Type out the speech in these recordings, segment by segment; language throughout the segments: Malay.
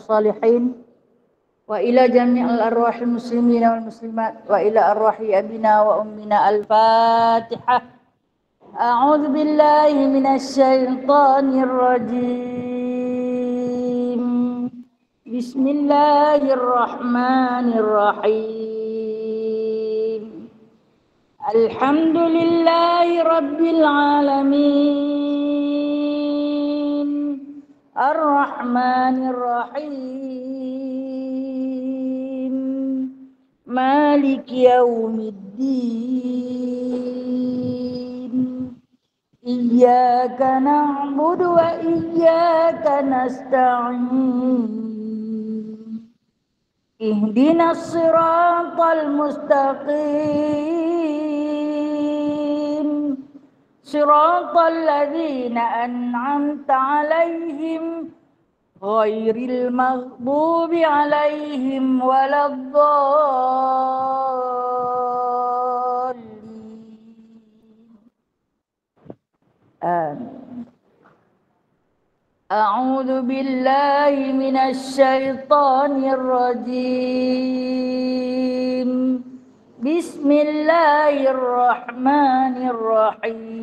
الصالحين وإلى جميع الأرواح المسلمين والمسلمات وإلى أرواح أبينا وأمنا. الفاتحة. أعوذ بالله من الشيطان الرجيم. بسم الله الرحمن الرحيم. الحمد لله رب العالمين الرحمن الرحيم مالك يوم الدين إياك نعبد وإياك نستعين اهدنا الصراط المستقيم صراط الذين أنعمت عليهم غير المغضوب عليهم ولا الضالين. آمين. أعوذ بالله من الشيطان الرجيم. بسم الله الرحمن الرحيم.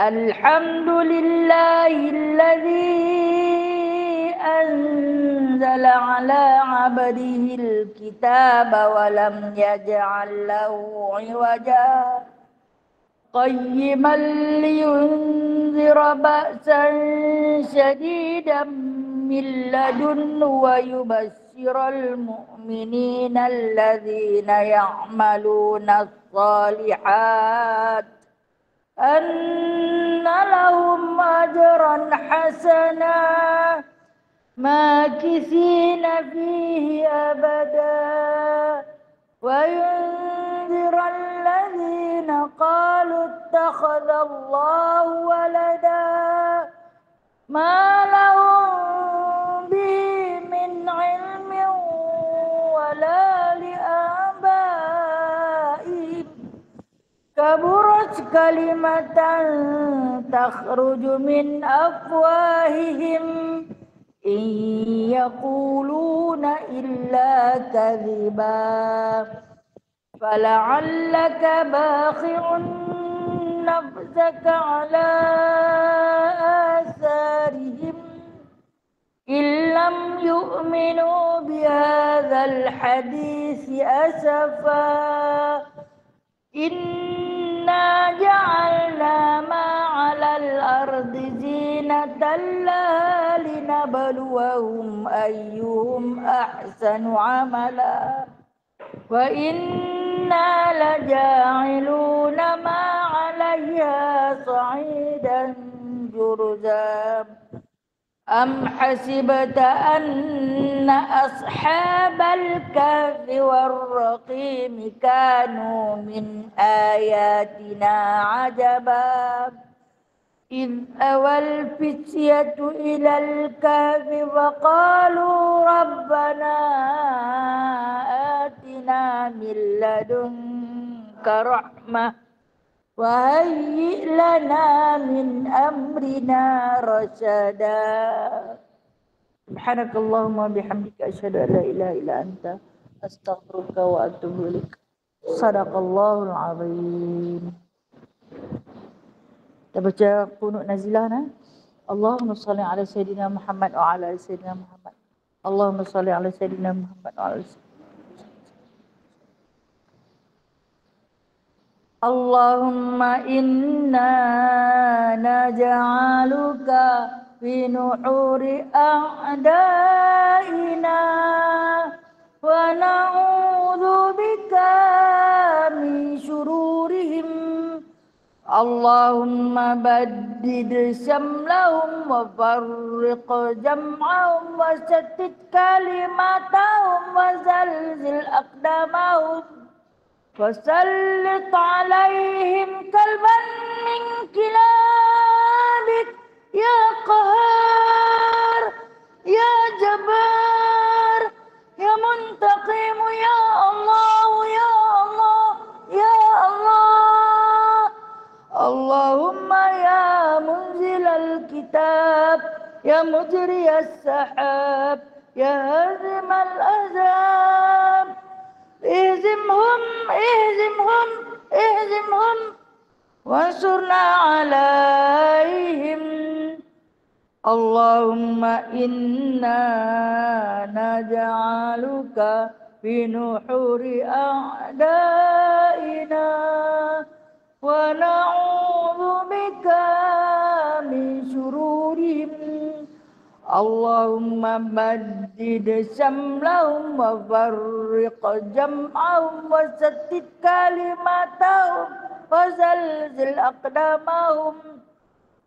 الحمد لله الذي أنزل على عبده الكتاب ولم يجعل له عوجا قيما لينذر بأسا شديدا من لدنه ويبشر المؤمنين الذين يعملون الصالحات أن لهم أجرا حسنا ماكثين فيه أبدا وينذر الذين قالوا اتخذ الله ولدا ما لهم به من علم ولا لآبائهم كبرت كلمة تخرج من أفواههم إن يقولون إلا كذبا فلعلك باخع نفسك على آثارهم إن لم يؤمنوا بهذا الحديث أسفا إنا جعلنا ما على الأرض زينة لها لنبلوهم أيهم أحسن عملا وإنا لجاعلون ما عليها صعيدا جرزا أم حسبت أن أصحاب الكهف والرقيم كانوا من آياتنا عجبا إذ أوى الفتية إلى الكهف فقالوا ربنا آتنا من لدنك رحمة وهيئ لنا من أمرنا رشدا. سبحانك اللهم وبحمدك أشهد أن لا إله إلا أنت أستغفرك وأتوب إليك. صدق الله العظيم. Kita baca qunut nazilah nah. Allahumma salli ala sayyidina Muhammad wa ala ali sayyidina Muhammad. Allahumma salli ala sayyidina Muhammad wa ala ali Allahumma inna naj'aluka fi nuhuri a'daina wa na'udzu bika min syururihim. Allahumma baddid syamlahum wa farriq jam'ahum wa shattit kalimatahum wa zalzil aqdamahum وسلط عليهم كلبا من كلابك يا قهار يا جبار يا منتقم يا الله يا الله يا الله اللهم يا منزل الكتاب يا يا مجري السحاب يا هازم الأحزاب اهزمهم اهزمهم اهزمهم وانصرنا عليهم اللهم إنا نجعلك في نحور أعدائنا ونعوذ بك من شرورهم اللهم مدد شملهم وفرق جمعهم وشتت كلماتهم وزلزل أقدامهم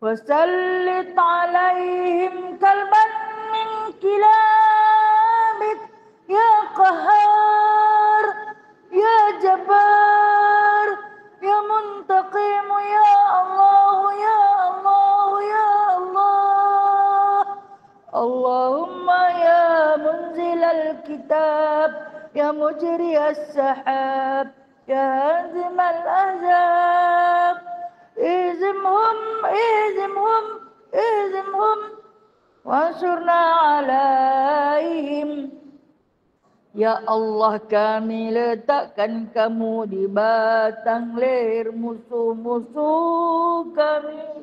وسلط عليهم كلبا من كلابك يا قهار يا جبار يا منتقم يا الله يا الله يا الله اللهم يا منزل الكتاب يا مجري السحاب يا هازم الأحزاب اهزمهم اهزمهم اهزمهم وانصرنا عليهم. Ya Allah, kami letakkan kamu di batang leher musuh-musuh kami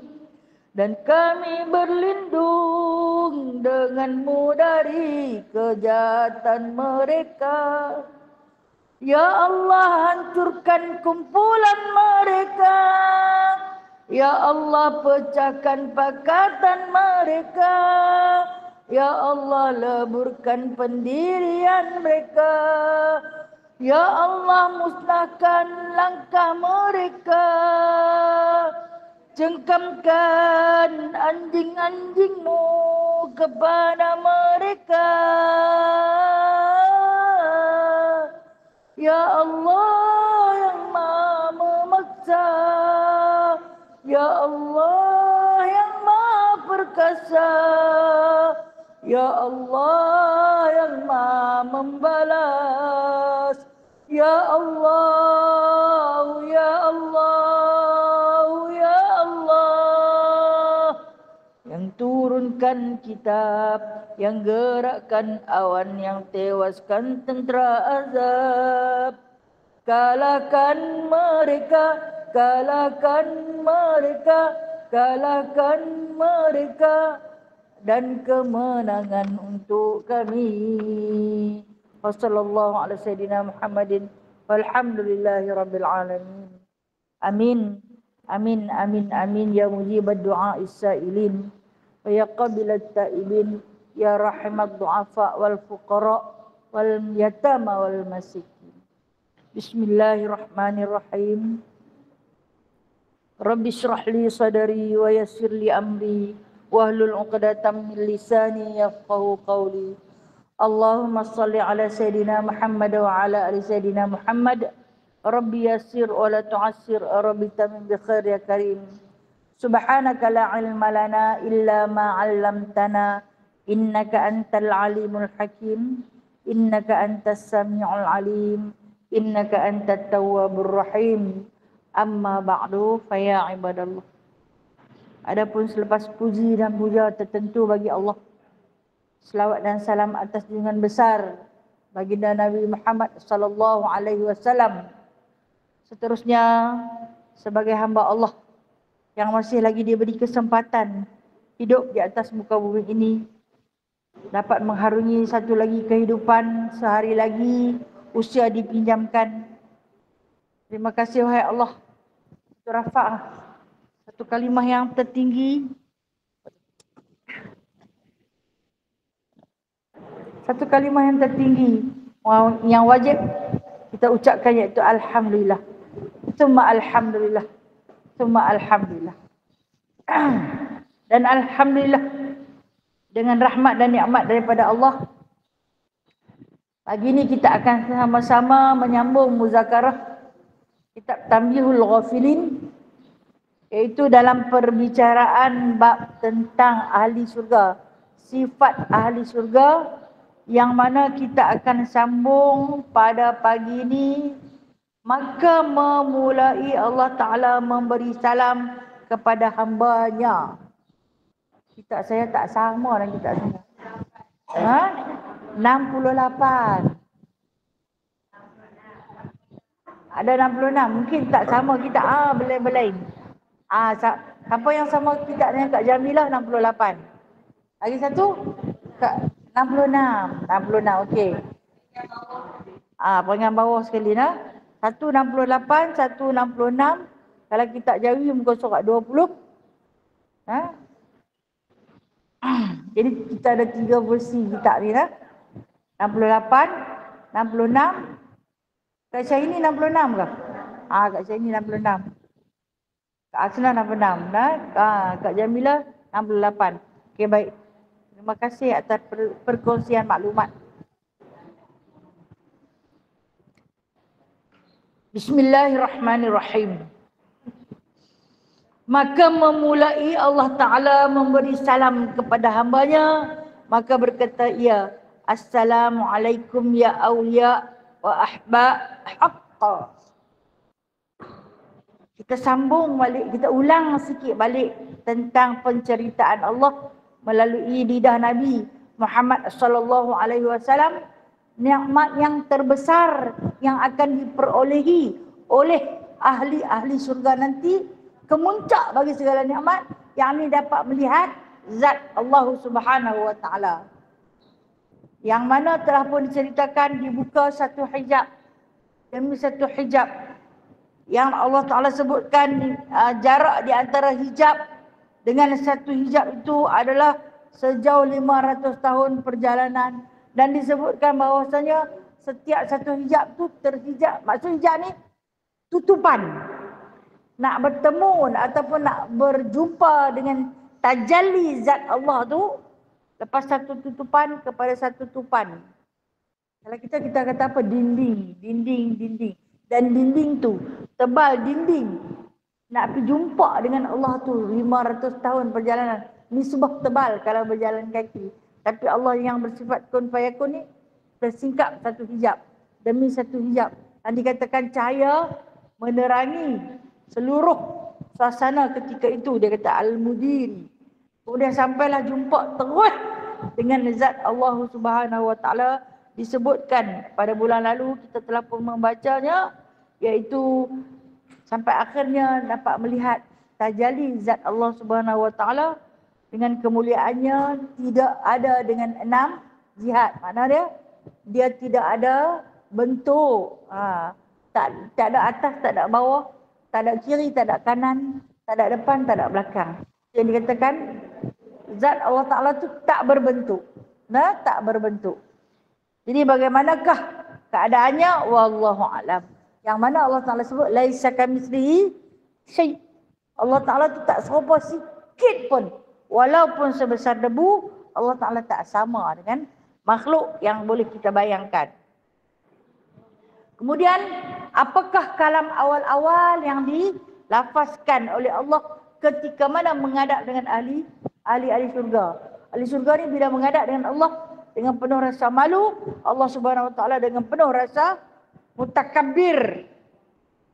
dan kami berlindung denganmu dari kejahatan mereka. Ya Allah, hancurkan kumpulan mereka. Ya Allah, pecahkan pakatan mereka. Ya Allah, leburkan pendirian mereka. Ya Allah, musnahkan langkah mereka. Cengkamkan anjing-anjingmu kepada mereka. Ya Allah yang Maha memaksa, Ya Allah yang Maha perkasa, Ya Allah yang Maha membalas, Ya Allah, Ya Allah, Ya Allah yang turunkan kitab, yang gerakkan awan, yang tewaskan tentera azab. Kalahkan mereka, kalahkan mereka, kalahkan mereka, dan kemenangan untuk kami. Wassallallahu ala sayyidina Muhammadin walhamdulillahi rabbil alamin. Amin. Amin, amin, amin. Ya mujibad du'a is-sa'ilin wa ya qabilat ta'ibin ya rahimat du'afa wal fuqara wal yatama wal masakin. Bismillahirrahmanirrahim. Rabbi shrah li sadri wa yassir li amri wahlul 'uqdatam min lisani yafqahu qawli. Allahumma shalli ala sayyidina Muhammad wa ala ali sayyidina Muhammad. Rabbi yassir wa la tu'assir, Rabbi tamim bi khair ya karim. Subhanaka la ilma lana illa ma 'allamtana innaka antal alimul hakim innaka antas samiul alim innaka antat tawwabur rahim. Amma ba'du fa ya ibadallah. Adapun selepas puji dan puja tertentu bagi Allah, selawat dan salam atas junjungan besar baginda Nabi Muhammad sallallahu alaihi wasallam. Seterusnya, sebagai hamba Allah yang masih lagi diberi kesempatan hidup di atas muka bumi ini, dapat mengharungi satu lagi kehidupan, sehari lagi usia dipinjamkan. Terima kasih wahai Allah. Satu rafa'ah, satu kalimah yang tertinggi, satu kalimah yang tertinggi yang wajib kita ucapkan, iaitu Alhamdulillah. Summa Alhamdulillah. Summa Alhamdulillah. Dan Alhamdulillah, dengan rahmat dan nikmat daripada Allah, pagi ini kita akan sama-sama menyambung muzakarah kitab Tanbihul Ghafilin, iaitu dalam perbicaraan bab tentang ahli surga, sifat ahli surga, yang mana kita akan sambung pada pagi ini. Maka memulai Allah Ta'ala memberi salam kepada hambanya, Kitab saya tak sama dengan kitab saya. Ha? 68. Ada 66. Mungkin tak sama kita. Berlain-berlain. Siapa yang sama kitab dengan Kak Jamilah 68. Lagi satu Kak 66. 66 okey. Peringkat bawah sekali nah. 168, 166. Kalau kitab Jawi muka surat 20. Ha? Jadi kita ada 3 versi kitab ni lah. 68, 66. Kak Syahini 66 ke? Kak Syahini 66. Kak Asna 66. Kak Jamilah 68. Okey, baik. Terima kasih atas perkongsian maklumat. Bismillahirrahmanirrahim. Maka memulai Allah Ta'ala memberi salam kepada hambanya. Maka berkata ia, Assalamualaikum ya awliya wa ahba haqqa. Kita sambung balik, kita ulang sikit balik tentang penceritaan Allah melalui lidah Nabi Muhammad sallallahu alaihi wasallam, nikmat yang terbesar yang akan diperolehi oleh ahli-ahli syurga nanti, kemuncak bagi segala nikmat, yakni dapat melihat zat Allah Subhanahu wa taala. Yang mana telah pun diceritakan dibuka satu hijab demi satu hijab. Yang Allah Ta'ala sebutkan jarak di antara hijab dengan satu hijab itu adalah sejauh 500 tahun perjalanan. Dan disebutkan bahawasanya setiap satu hijab itu terhijab. Maksud hijab ni tutupan. Nak bertemu ataupun nak berjumpa dengan tajalli zat Allah tu, lepas satu tutupan kepada satu tutupan. Kalau kita kata apa? Dinding. Dan dinding tu, tebal dinding. Nak pergi jumpa dengan Allah tu 500 tahun perjalanan. Ni sebab tebal kalau berjalan kaki. Tapi Allah yang bersifat kun fayakun ni tersingkap satu hijab demi satu hijab. Dan dikatakan cahaya menerangi seluruh suasana ketika itu. Dia kata Al-Mudiri. Kemudian sampailah jumpa terus dengan zat Allah Subhanahu wa taala. Disebutkan pada bulan lalu kita telah pun membacanya, iaitu sampai akhirnya dapat melihat tajalli zat Allah Subhanahu wa taala dengan kemuliaannya tidak ada dengan 6 jihad. Makna dia tidak ada bentuk. Tak ada atas, tak ada bawah, tak ada kiri, tak ada kanan, tak ada depan, tak ada belakang. Yang dikatakan zat Allah Ta'ala tu tak berbentuk. Tak berbentuk. Jadi bagaimanakah keadaannya? Wallahu a'lam. Yang mana Allah Ta'ala sebut laisa kamitslihi syai'. Allah Ta'ala tu tak serupa sikit pun. Walaupun sebesar debu, Allah Ta'ala tak sama dengan makhluk yang boleh kita bayangkan. Kemudian, apakah kalam awal-awal yang dilafazkan oleh Allah ketika mana menghadap dengan ahli syurga? Ahli syurga ni bila menghadap dengan Allah dengan penuh rasa malu, Allah Subhanahu wa taala dengan penuh rasa mutakabbir.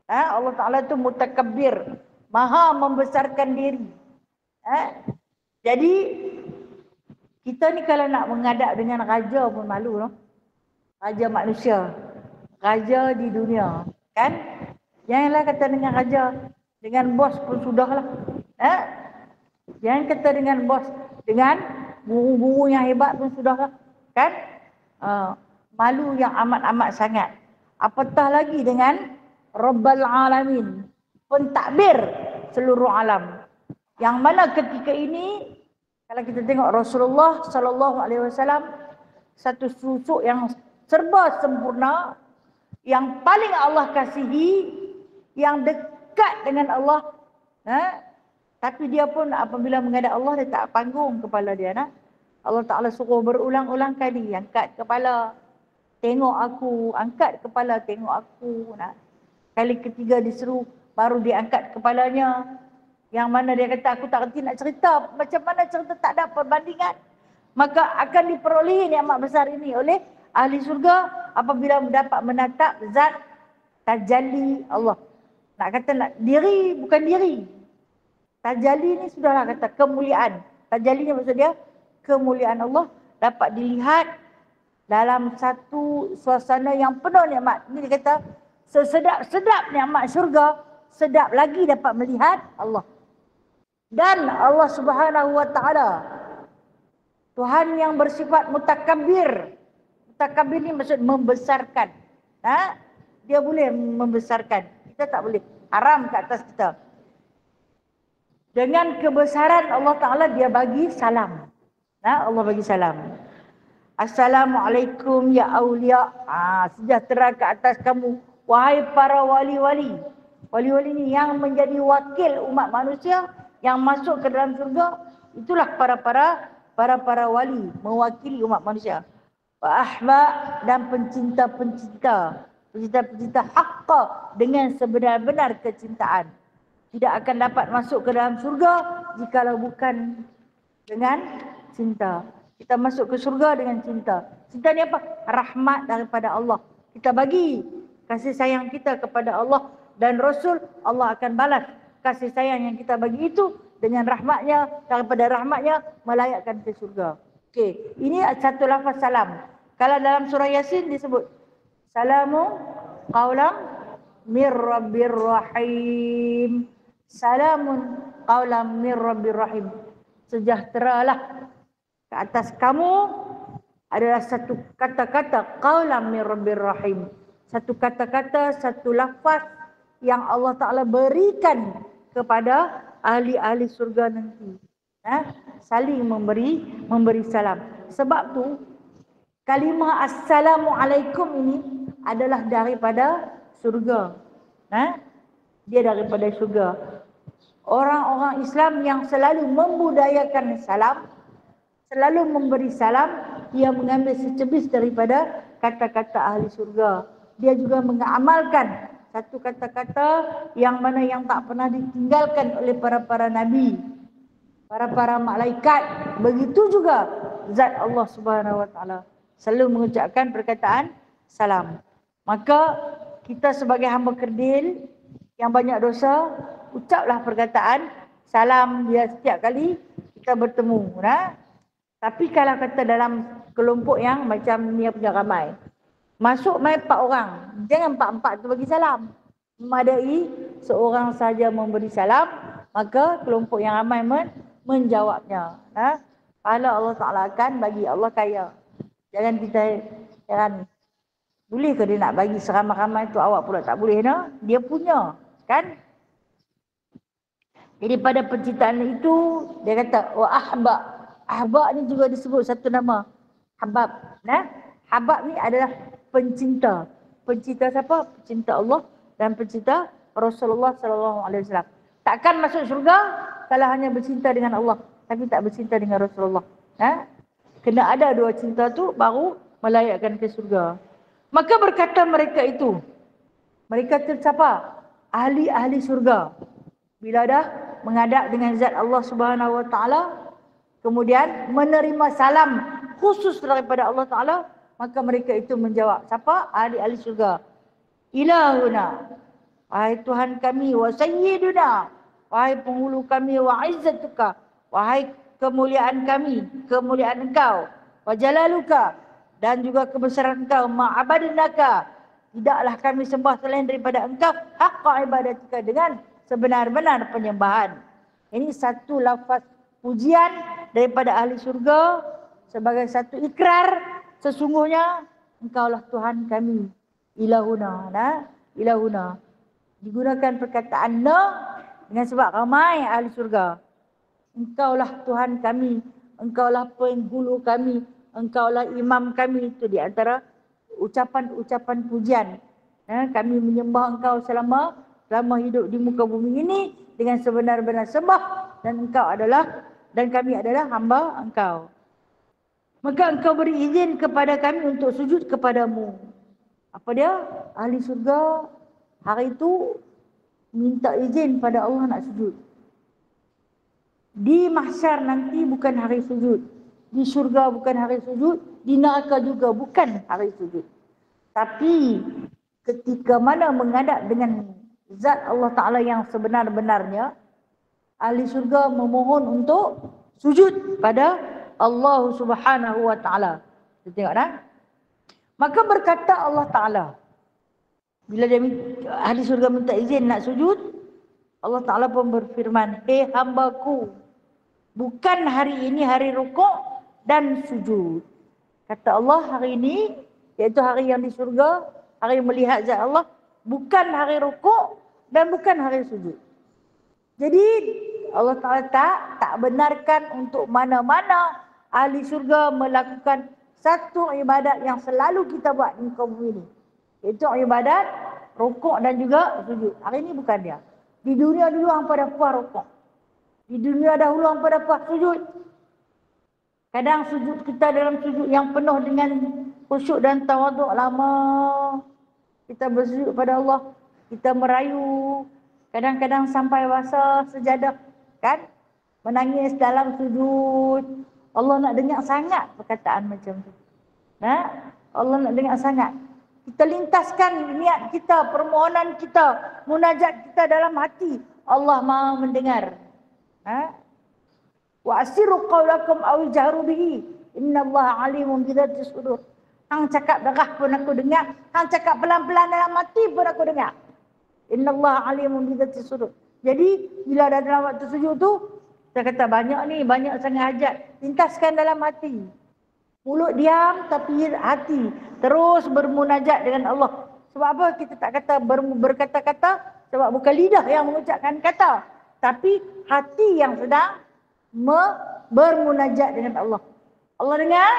Allah Ta'ala tu mutakabbir, maha membesarkan diri. Jadi kita ni kalau nak menghadap dengan raja pun malu, no? Raja manusia, raja di dunia, kan? Janganlah kata dengan raja, dengan bos pun sudahlah. Jangan kata dengan bos, dengan guru-guru yang hebat pun sudahlah, kan? Malu yang amat-amat sangat. Apatah lagi dengan Rabbal Alamin, pentadbir seluruh alam. Yang mana ketika ini kalau kita tengok Rasulullah sallallahu alaihi wasallam, satu susuk yang serba sempurna, yang paling Allah kasihi, yang dekat dengan Allah. Tapi dia pun apabila menghadap Allah, dia tak panggung kepala dia. Allah Ta'ala suruh berulang-ulang kali, angkat kepala, tengok aku, angkat kepala, tengok aku. Kali ketiga disuruh, baru diangkat kepalanya. Yang mana dia kata, aku tak reti nak cerita. Macam mana cerita, tak ada perbandingan. Maka akan diperolehi nikmat besar ini oleh ahli surga apabila mendapat menatap zat tajalli Allah. Nak kata nak diri, bukan diri. Tajalli ni sudahlah kata kemuliaan. Tajallinya maksud dia kemuliaan Allah dapat dilihat dalam satu suasana yang penuh nikmat. Ini dia kata sesedap-sedap nikmat syurga, sedap lagi dapat melihat Allah. Dan Allah Subhanahu wa taala Tuhan yang bersifat mutakabbir. Mutakabbir ni maksud membesarkan. Dia boleh membesarkan. Kita tak boleh. Haram ke atas kita. Dengan kebesaran Allah Ta'ala dia bagi salam. Allah bagi salam. Assalamualaikum ya awliya. Sejahtera ke atas kamu. Wahai para wali-wali. Wali-wali ni yang menjadi wakil umat manusia yang masuk ke dalam surga. Itulah para wali mewakili umat manusia. Wa ahba dan pencinta-pencinta haqqa dengan sebenar-benar kecintaan. Tidak akan dapat masuk ke dalam surga jikalau bukan dengan cinta. Kita masuk ke surga dengan cinta. Cinta ni apa? Rahmat daripada Allah. Kita bagi kasih sayang kita kepada Allah dan Rasul, Allah akan balas kasih sayang yang kita bagi itu dengan rahmatnya, daripada rahmatnya melayakkan ke surga. Okey, ini satu lafaz salam. Kalau dalam surah Yasin disebut salamu qaulan mir rabbir rahim. Salamun qaulan mir rabbir rahim. Sejahteralah ke atas kamu adalah satu kata-kata qaulan mir rabbir rahim. Satu kata-kata, satu lafaz yang Allah Ta'ala berikan kepada ahli-ahli surga nanti. Saling memberi salam. Sebab tu kalimah assalamualaikum ini adalah daripada surga. Dia daripada surga. Orang-orang Islam yang selalu membudayakan salam, selalu memberi salam, dia mengambil secebis daripada kata-kata ahli surga. Dia juga mengamalkan satu kata-kata yang mana yang tak pernah ditinggalkan oleh para nabi, para malaikat. Begitu juga zat Allah Subhanahu wa taala selalu mengucapkan perkataan salam. Maka kita sebagai hamba kerdil yang banyak dosa, ucaplah perkataan salam dia setiap kali kita bertemu. Tapi kalau kata dalam kelompok yang macam ni punya ramai, masuk main 4 orang, jangan 4-4 tu bagi salam. Memadai seorang saja memberi salam, maka kelompok yang ramai menjawabnya. Pahala Allah Ta'ala akan bagi. Allah kaya. Jangan boleh ke dia nak bagi seramai-ramai tu, awak pula tak boleh. Dia punya, kan? Jadi pada penciptaan itu dia kata wa ahbab. Ahbab ni juga disebut satu nama, habab. Habab ni adalah pencinta. Pencinta siapa? Pencinta Allah dan pencinta Rasulullah sallallahu alaihi wasallam. Takkan masuk syurga kalau hanya bercinta dengan Allah tapi tak bercinta dengan Rasulullah. Kena ada dua cinta tu baru melayakkan ke surga. Maka berkata mereka itu, mereka tu siapa? Ahli-ahli surga. Bila dah menghadap dengan zat Allah Subhanahu wa taala, kemudian menerima salam khusus daripada Allah Taala, maka mereka itu menjawab, siapa? Ahli-ahli surga. Ilahuna, wahai Tuhan kami, wa sayyiduna, wahai penghulu kami, wa izzatuka, wahai kemuliaan kami, kemuliaan engkau, wa jalaluka, dan juga kebesaran engkau, ma'abadnaka, tidaklah kami sembah selain daripada engkau, haqqa ibadatika, dengan sebenar-benar penyembahan. Ini satu lafaz pujian daripada ahli surga sebagai satu ikrar, sesungguhnya engkaulah Tuhan kami. Ilahuna, ilahuna. Digunakan perkataan na dengan sebab ramai ahli surga. Engkaulah Tuhan kami, engkaulah penghulu kami, engkaulah imam kami. Itu di antara ucapan-ucapan pujian. Kami menyembah engkau selama hidup di muka bumi ini dengan sebenar-benar sembah, dan kami adalah hamba engkau. Maka engkau beri izin kepada kami untuk sujud kepadamu. Apa dia? Ahli surga hari itu minta izin pada Allah nak sujud. Di mahsyar nanti bukan hari sujud. Di syurga bukan hari sujud. Di neraka juga bukan hari sujud. Tapi ketika mana menghadap dengan zat Allah Ta'ala yang sebenar-benarnya, ahli surga memohon untuk Sujud pada Allah Subhanahu wa taala. Kita tengok dah. Maka berkata Allah Taala, bila dia ahli surga minta izin nak sujud, Allah Taala pun berfirman, "Hei hambaku, bukan hari ini hari rukuk dan sujud." Kata Allah, hari ini, iaitu hari yang di surga, hari melihat zat Allah, bukan hari rukuk dan bukan hari sujud. Jadi Allah Ta'ala tak benarkan untuk mana-mana ahli syurga melakukan satu ibadat yang selalu kita buat di kaum ini. Iaitu ibadat rukuk dan juga sujud. Hari ini bukan dia. Di dunia dulu hangpa dah puas rukuk. Di dunia dahulu hangpa dah puas sujud. Kadang sujud kita dalam sujud yang penuh dengan khusyuk dan tawaduk lama. Kita bersujud pada Allah. Kita merayu. Kadang-kadang sampai basah sejadah. Kan? Menangis dalam sujud. Allah nak dengar sangat perkataan macam tu. Nah, Allah nak dengar sangat. Kita lintaskan niat kita, permohonan kita, munajat kita dalam hati. Allah Maha mendengar. Wa asirru qawlakum aw jahru bihi. Innallaha alimun bidzati sudur. Hang cakap derah pun aku dengar, hang cakap pelan-pelan dalam hati pun aku dengar. Innallaha alimun bidzati sudur. Jadi bila ada dalam waktu sujud tu, kita kata banyak sangat hajat. Lintaskan dalam hati. Mulut diam tapi hati terus bermunajat dengan Allah. Sebab apa kita tak kata berkata-kata? Sebab bukan lidah yang mengucapkan kata, tapi hati yang sedang bermunajat dengan Allah. Allah dengar,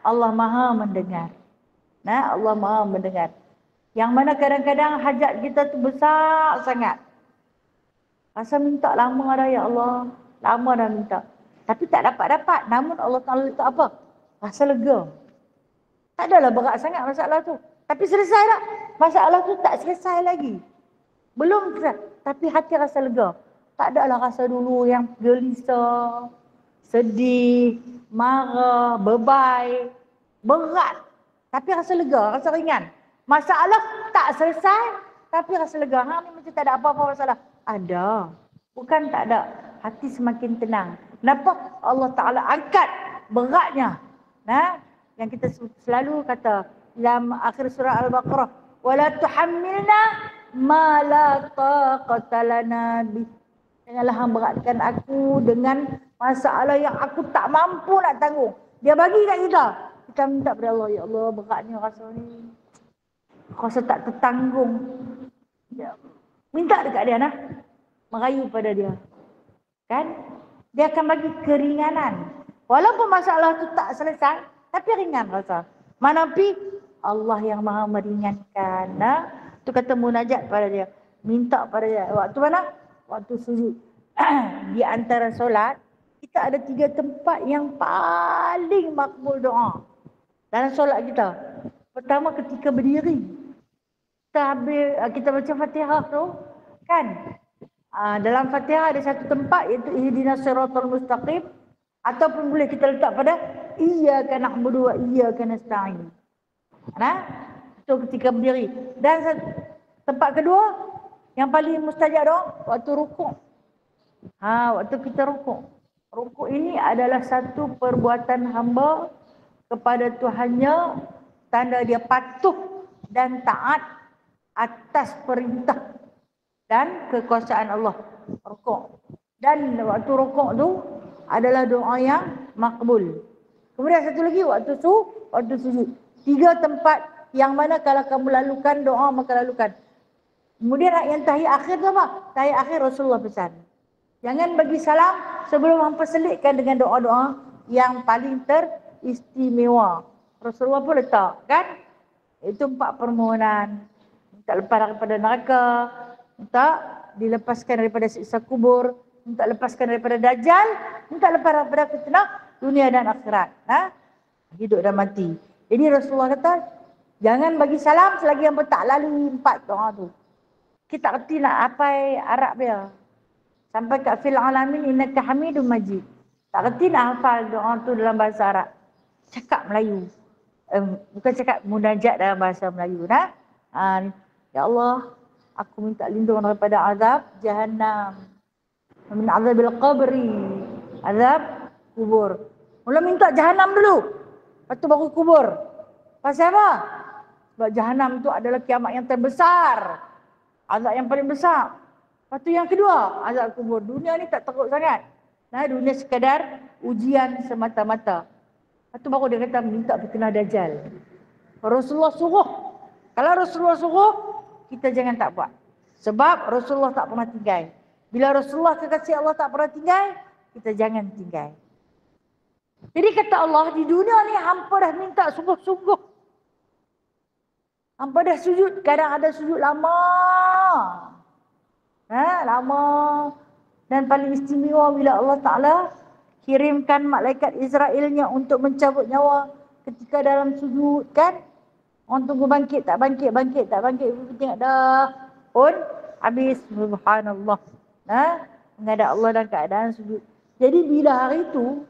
Allah Maha mendengar. Nah, Allah Maha mendengar. Yang mana kadang-kadang hajat kita tu besar sangat. Rasa minta lama dah ya Allah. Lama dah minta. Tapi tak dapat-dapat. Namun Allah Ta'ala letak apa? Rasa lega. Tak adalah berat sangat masalah tu. Tapi selesai tak? Masalah tu tak selesai lagi. Belum selesai. Tapi hati rasa lega. Tak adalah rasa dulu yang gelisah, sedih, marah, bebai, berat. Tapi rasa lega, rasa ringan. Masalah tak selesai, tapi rasa lega. Ni macam tak ada apa-apa masalah. Ada. Bukan tak ada. Hati semakin tenang. Kenapa? Allah Ta'ala angkat beratnya. Nah, yang kita selalu kata dalam akhir surah Al-Baqarah, wala tuhammilna ma la taqata lana bih. Janganlah hang beratkan aku dengan masalah yang aku tak mampu nak tanggung. Dia bagi kat kita. Kita minta kepada Allah, ya Allah, beratnya rasa ni. Aku rasa tak tertanggung. Ya. Minta dekat dia nah. Merayu pada dia. Kan? Dia akan bagi keringanan. Walaupun masalah tu tak selesai, tapi ringan rasa. Mana pi Allah yang Maha meringankan. Nah, tu kata munajat pada dia. Minta pada dia. Waktu mana? Waktu sujud. Di antara solat, kita ada 3 tempat yang paling makbul doa dalam solat kita. Pertama ketika berdiri. Kita baca Fatihah tu, kan? Dalam Fatihah ada satu tempat iaitu ihdinas siratal mustaqim, ataupun boleh kita letak pada iyyaka na'budu wa iyyaka nasta'in. Nah, itu ketika berdiri. Dan tempat kedua yang paling mustajab doa waktu rukuk. Waktu kita rukuk. Rukuk ini adalah satu perbuatan hamba kepada Tuhannya, tanda dia patuh dan taat atas perintah dan kekuasaan Allah. Rukuk. Dan waktu rukuk tu adalah doa yang makbul. Kemudian satu lagi waktu sujud. 3 tempat yang mana kalau kamu lalukan doa maka lalukan. Kemudian yang tahiyat akhir tu apa? Tahiyat akhir Rasulullah pesan. Jangan bagi salam sebelum hampa selitkan dengan doa-doa yang paling teristimewa. Rasulullah pun letak, kan? Itu 4 permohonan. Minta lepas daripada neraka, minta dilepaskan daripada siksa kubur, minta lepaskan daripada dajjal, minta lepas daripada fitnah dunia dan akhirat. Hidup dan mati. Jadi Rasulullah kata, jangan bagi salam selagi hampa tak lalui 4 doa tu. Kita kerti nak apai Arab dia. Sampai kat fil alamin innaka hamidum majid. Tak kerti nak hafal doa tu dalam bahasa Arab. Cakap Melayu. Bukan cakap munajat dalam bahasa Melayu. Ya Allah, aku minta lindung daripada azab jahannam. Min azabil qabri. Azab kubur. Mula minta jahanam dulu. Lepas tu baru kubur. Pasal apa? Sebab jahanam tu adalah kiamat yang terbesar. Azab yang paling besar. Lepas tu yang kedua, azab kubur. Dunia ni tak teruk sangat. Nah, dunia sekadar ujian semata-mata. Lepas tu baru dia kata minta fitnah Dajjal. Rasulullah suruh. Kalau Rasulullah suruh, kita jangan tak buat. Sebab Rasulullah tak pernah tinggal. Bila Rasulullah kekasih Allah tak pernah tinggal, kita jangan tinggal. Jadi kata Allah, di dunia ni hampa dah minta sungguh-sungguh. Hampa dah sujud, kadang ada sujud lama. Lama. Dan paling istimewa bila Allah Ta'ala kirimkan malaikat Israelnya untuk mencabut nyawa ketika dalam sujud kan. Orang tunggu bangkit, tak bangkit, bangkit, tak bangkit. Tengok dah pun habis. Subhanallah. Menghadap Allah dalam keadaan sujud. Jadi bila hari itu,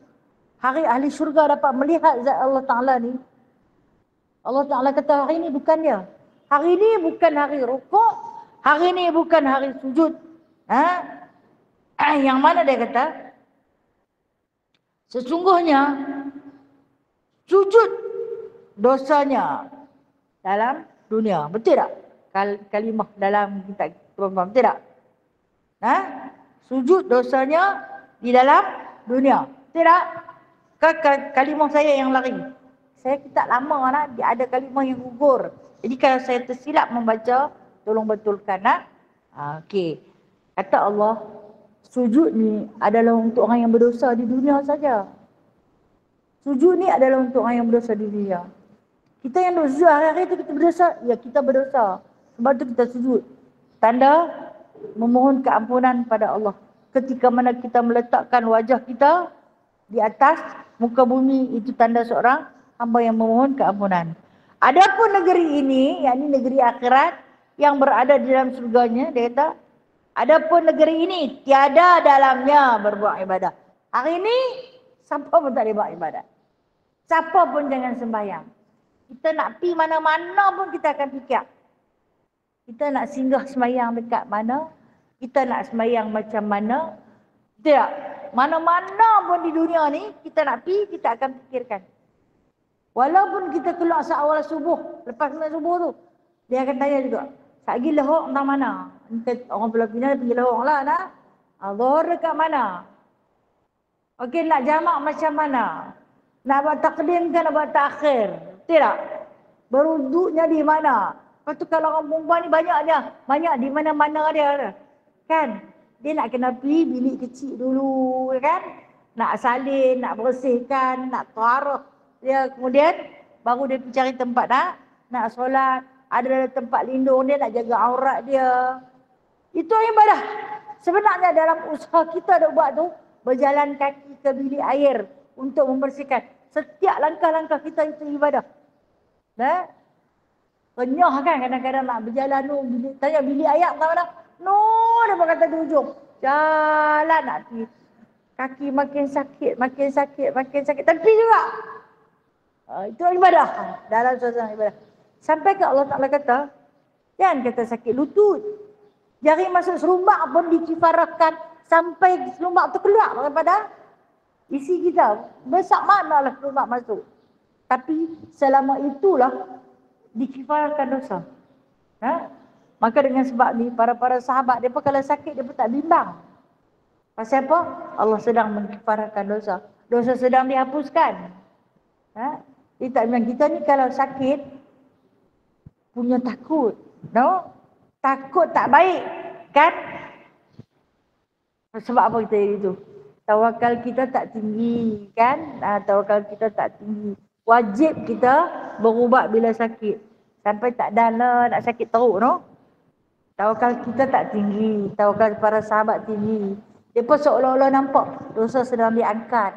hari ahli syurga dapat melihat zat Allah Ta'ala ni, Allah Ta'ala kata hari ni bukan dia. Hari ni bukan hari rukuk. Hari ni bukan hari sujud. Yang mana dia kata? Sesungguhnya sujud dosanya dalam dunia. Betul tak? Kalimah dalam kitab Quran. Betul tak? Sujud dosanya di dalam dunia. Betul tak? Kalimah saya yang lari. Saya kitab lama nak, ada kalimah yang gugur. Jadi kalau saya tersilap membaca, tolong betulkan. Okey. Kata Allah, sujud ni adalah untuk orang yang berdosa di dunia saja. Sujud ni adalah untuk orang yang berdosa di dunia. Kita yang dosa hari-hari tu kita berdosa, ya kita berdosa. Sebab tu kita sujud. Tanda memohon keampunan pada Allah. Ketika mana kita meletakkan wajah kita di atas muka bumi, itu tanda seorang hamba yang memohon keampunan. Adapun negeri ini, yakni negeri akhirat yang berada di dalam surganya, dia kata, adapun negeri ini tiada dalamnya berbuat ibadah. Hari ini siapa pun tak boleh buat ibadah. Siapa pun jangan sembahyang. Kita nak pergi mana-mana pun kita akan fikir. Kita nak singgah sembahyang dekat mana? Kita nak sembahyang macam mana? Tidak. Mana-mana pun di dunia ni kita nak pergi, kita akan fikirkan. Walaupun kita keluar seawal subuh, lepas sembahyang subuh tu, dia akan tanya juga, "Sagi Lahore entah mana?" Orang Filipina pergi Lahore lah nak. Zuhur dekat mana? Okey, nak jamak macam mana? Nak buat takdim ke nak buat takhir? Tidak. Beruduknya di mana? Lepas tu kalau orang perempuan ni banyak di mana-mana dia. Kan? Dia nak kena pergi bilik kecil dulu kan? Nak salin, nak bersihkan, nak taharah. Dia kemudian baru dia pergi cari tempat nak solat. Ada tempat lindung dia, nak jaga aurat dia. Itu ibadah. Sebenarnya dalam usaha kita nak buat tu, berjalan kaki ke bilik air untuk membersihkan. Setiap langkah-langkah kita itu ibadah. Renyah kan kadang-kadang nak berjalan tu, tanya bilik air ke mana? No, dia berkata di ujung. Jalan nak pergi. Kaki makin sakit, makin sakit, makin sakit. Tapi juga. Itu ibadah. Dalam suasana ibadah. Sampai ke Allah Ta'ala kata, jangan kata sakit lutut. Jari masuk serumbak pun dikifarahkan sampai serumbak tu keluar daripada isi kita. Besar manalah serumbak masuk. Tapi selama itulah dikifarahkan dosa. Maka dengan sebab ni para sahabat dia pun kalau sakit dia pun tak bimbang. Pasal apa? Allah sedang mengkifarahkan dosa. Dosa sedang dihapuskan. Dia tak bimbang. Kita ni kalau sakit punya takut. No? Takut tak baik. Kan? Sebab apa kita jadi tu? Tawakal kita tak tinggi. Kan? Tawakal kita tak tinggi. Wajib kita berubat bila sakit. Sampai tak ada lah nak sakit teruk. No? Tawakal kita tak tinggi. Tawakal para sahabat tinggi. Dia pun seolah-olah nampak dosa sedang diangkat.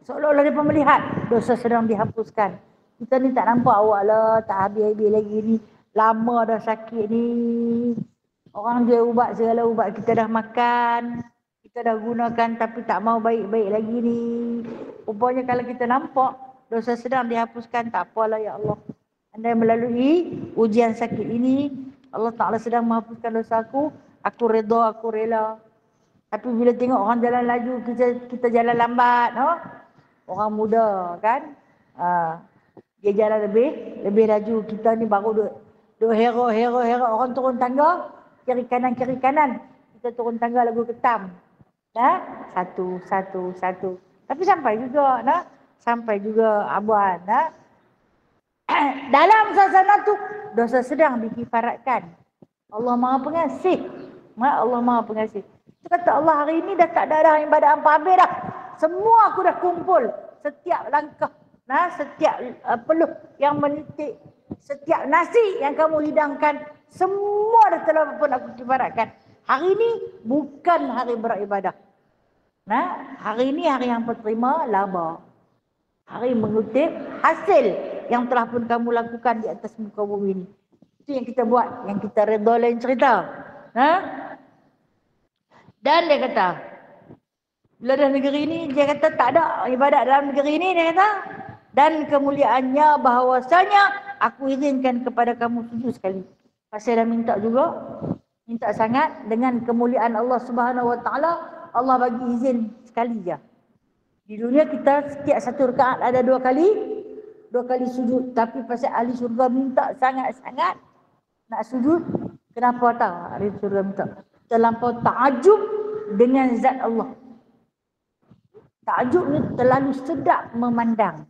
Seolah-olah dia pun melihat dosa sedang dihapuskan. Kita ni tak nampak awak lah, tak habis-habis lagi ni. Lama dah sakit ni. Orang dia ubat segala ubat kita dah makan. Kita dah gunakan tapi tak mau baik-baik lagi ni. Rupanya kalau kita nampak dosa sedang dihapuskan, tak apalah ya Allah. Andai melalui ujian sakit ini, Allah Ta'ala sedang menghapuskan dosa aku redha, aku rela. Tapi bila tengok orang jalan laju, kita jalan lambat, no? Orang muda kan, dia jalan lebih laju. Kita ni baru duk hero. Orang turun tangga, kiri kanan. Kita turun tangga lagu ketam. Nah, satu. Tapi sampai juga, nah, sampai juga abuan, nah. Dalam suasana tu dosa sedang dikifaratkan. Allah Maha Pengasih. Allah Maha Pengasih. Dia kata Allah hari ini dah tak ada dah ibadah hampa habis dah. Semua aku dah kumpul. Setiap langkah, nah, setiap peluh yang menitik, setiap nasi yang kamu hidangkan, semua dah telah pun aku kifaratkan. Hari ini bukan hari beribadah. Nah, hari ini hari yang terima laba. Hari mengutip hasil yang telah pun kamu lakukan di atas muka bumi ini. Itu yang kita buat, yang kita redha lain cerita. Nah, dan dia kata, bila dah negeri ini, dia kata tak ada ibadat dalam negeri ini, dia kata. Dan kemuliaannya bahawasanya aku izinkan kepada kamu sujud sekali. Pasal dah minta juga, minta sangat dengan kemuliaan Allah Subhanahu Wa Taala, Allah bagi izin sekali je. Di dunia kita setiap satu rakaat ada dua kali sujud. Tapi pasal ahli syurga minta sangat-sangat nak sujud. Kenapa tahu ahli syurga minta? Terlampau ta'ajub dengan zat Allah. Ta'ajub ni terlalu sedap memandang.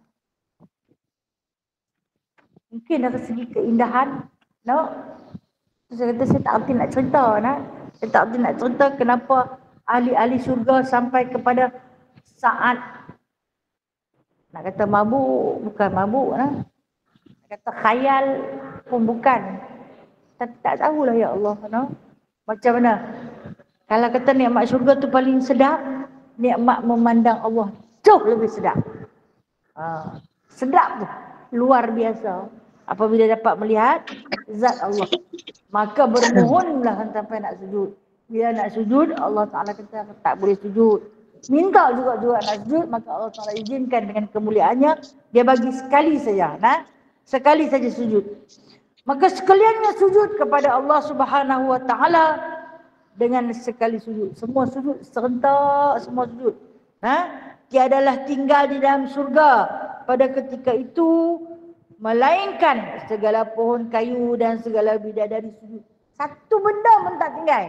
Mungkin dari segi keindahan, no? Saya kata saya tak erti nak cerita, nah. Saya tak erti nak cerita kenapa ahli-ahli syurga sampai kepada saat nak kata mabuk, bukan mabuk, nah. Nak kata khayal pun bukan. Tapi tak tahulah ya Allah, no? Macam mana? Kalau kata nikmat syurga tu paling sedap, nikmat memandang Allah jauh lebih sedap. Sedap tu, luar biasa. Apabila dapat melihat zat Allah, maka bermohonlah sampai nak sujud. Bila nak sujud, Allah Ta'ala kata tak boleh sujud. Minta juga nak sujud, maka Allah Ta'ala izinkan dengan kemuliaannya, dia bagi sekali saja, nah? Sekali saja sujud. Maka sekaliannya sujud kepada Allah Subhanahu Wa Ta'ala dengan sekali sujud. Semua sujud serentak, semua sujud. Tiadalah tinggal di dalam surga pada ketika itu melainkan segala pohon kayu dan segala bidadari sujud. Satu benda pun tak tinggal.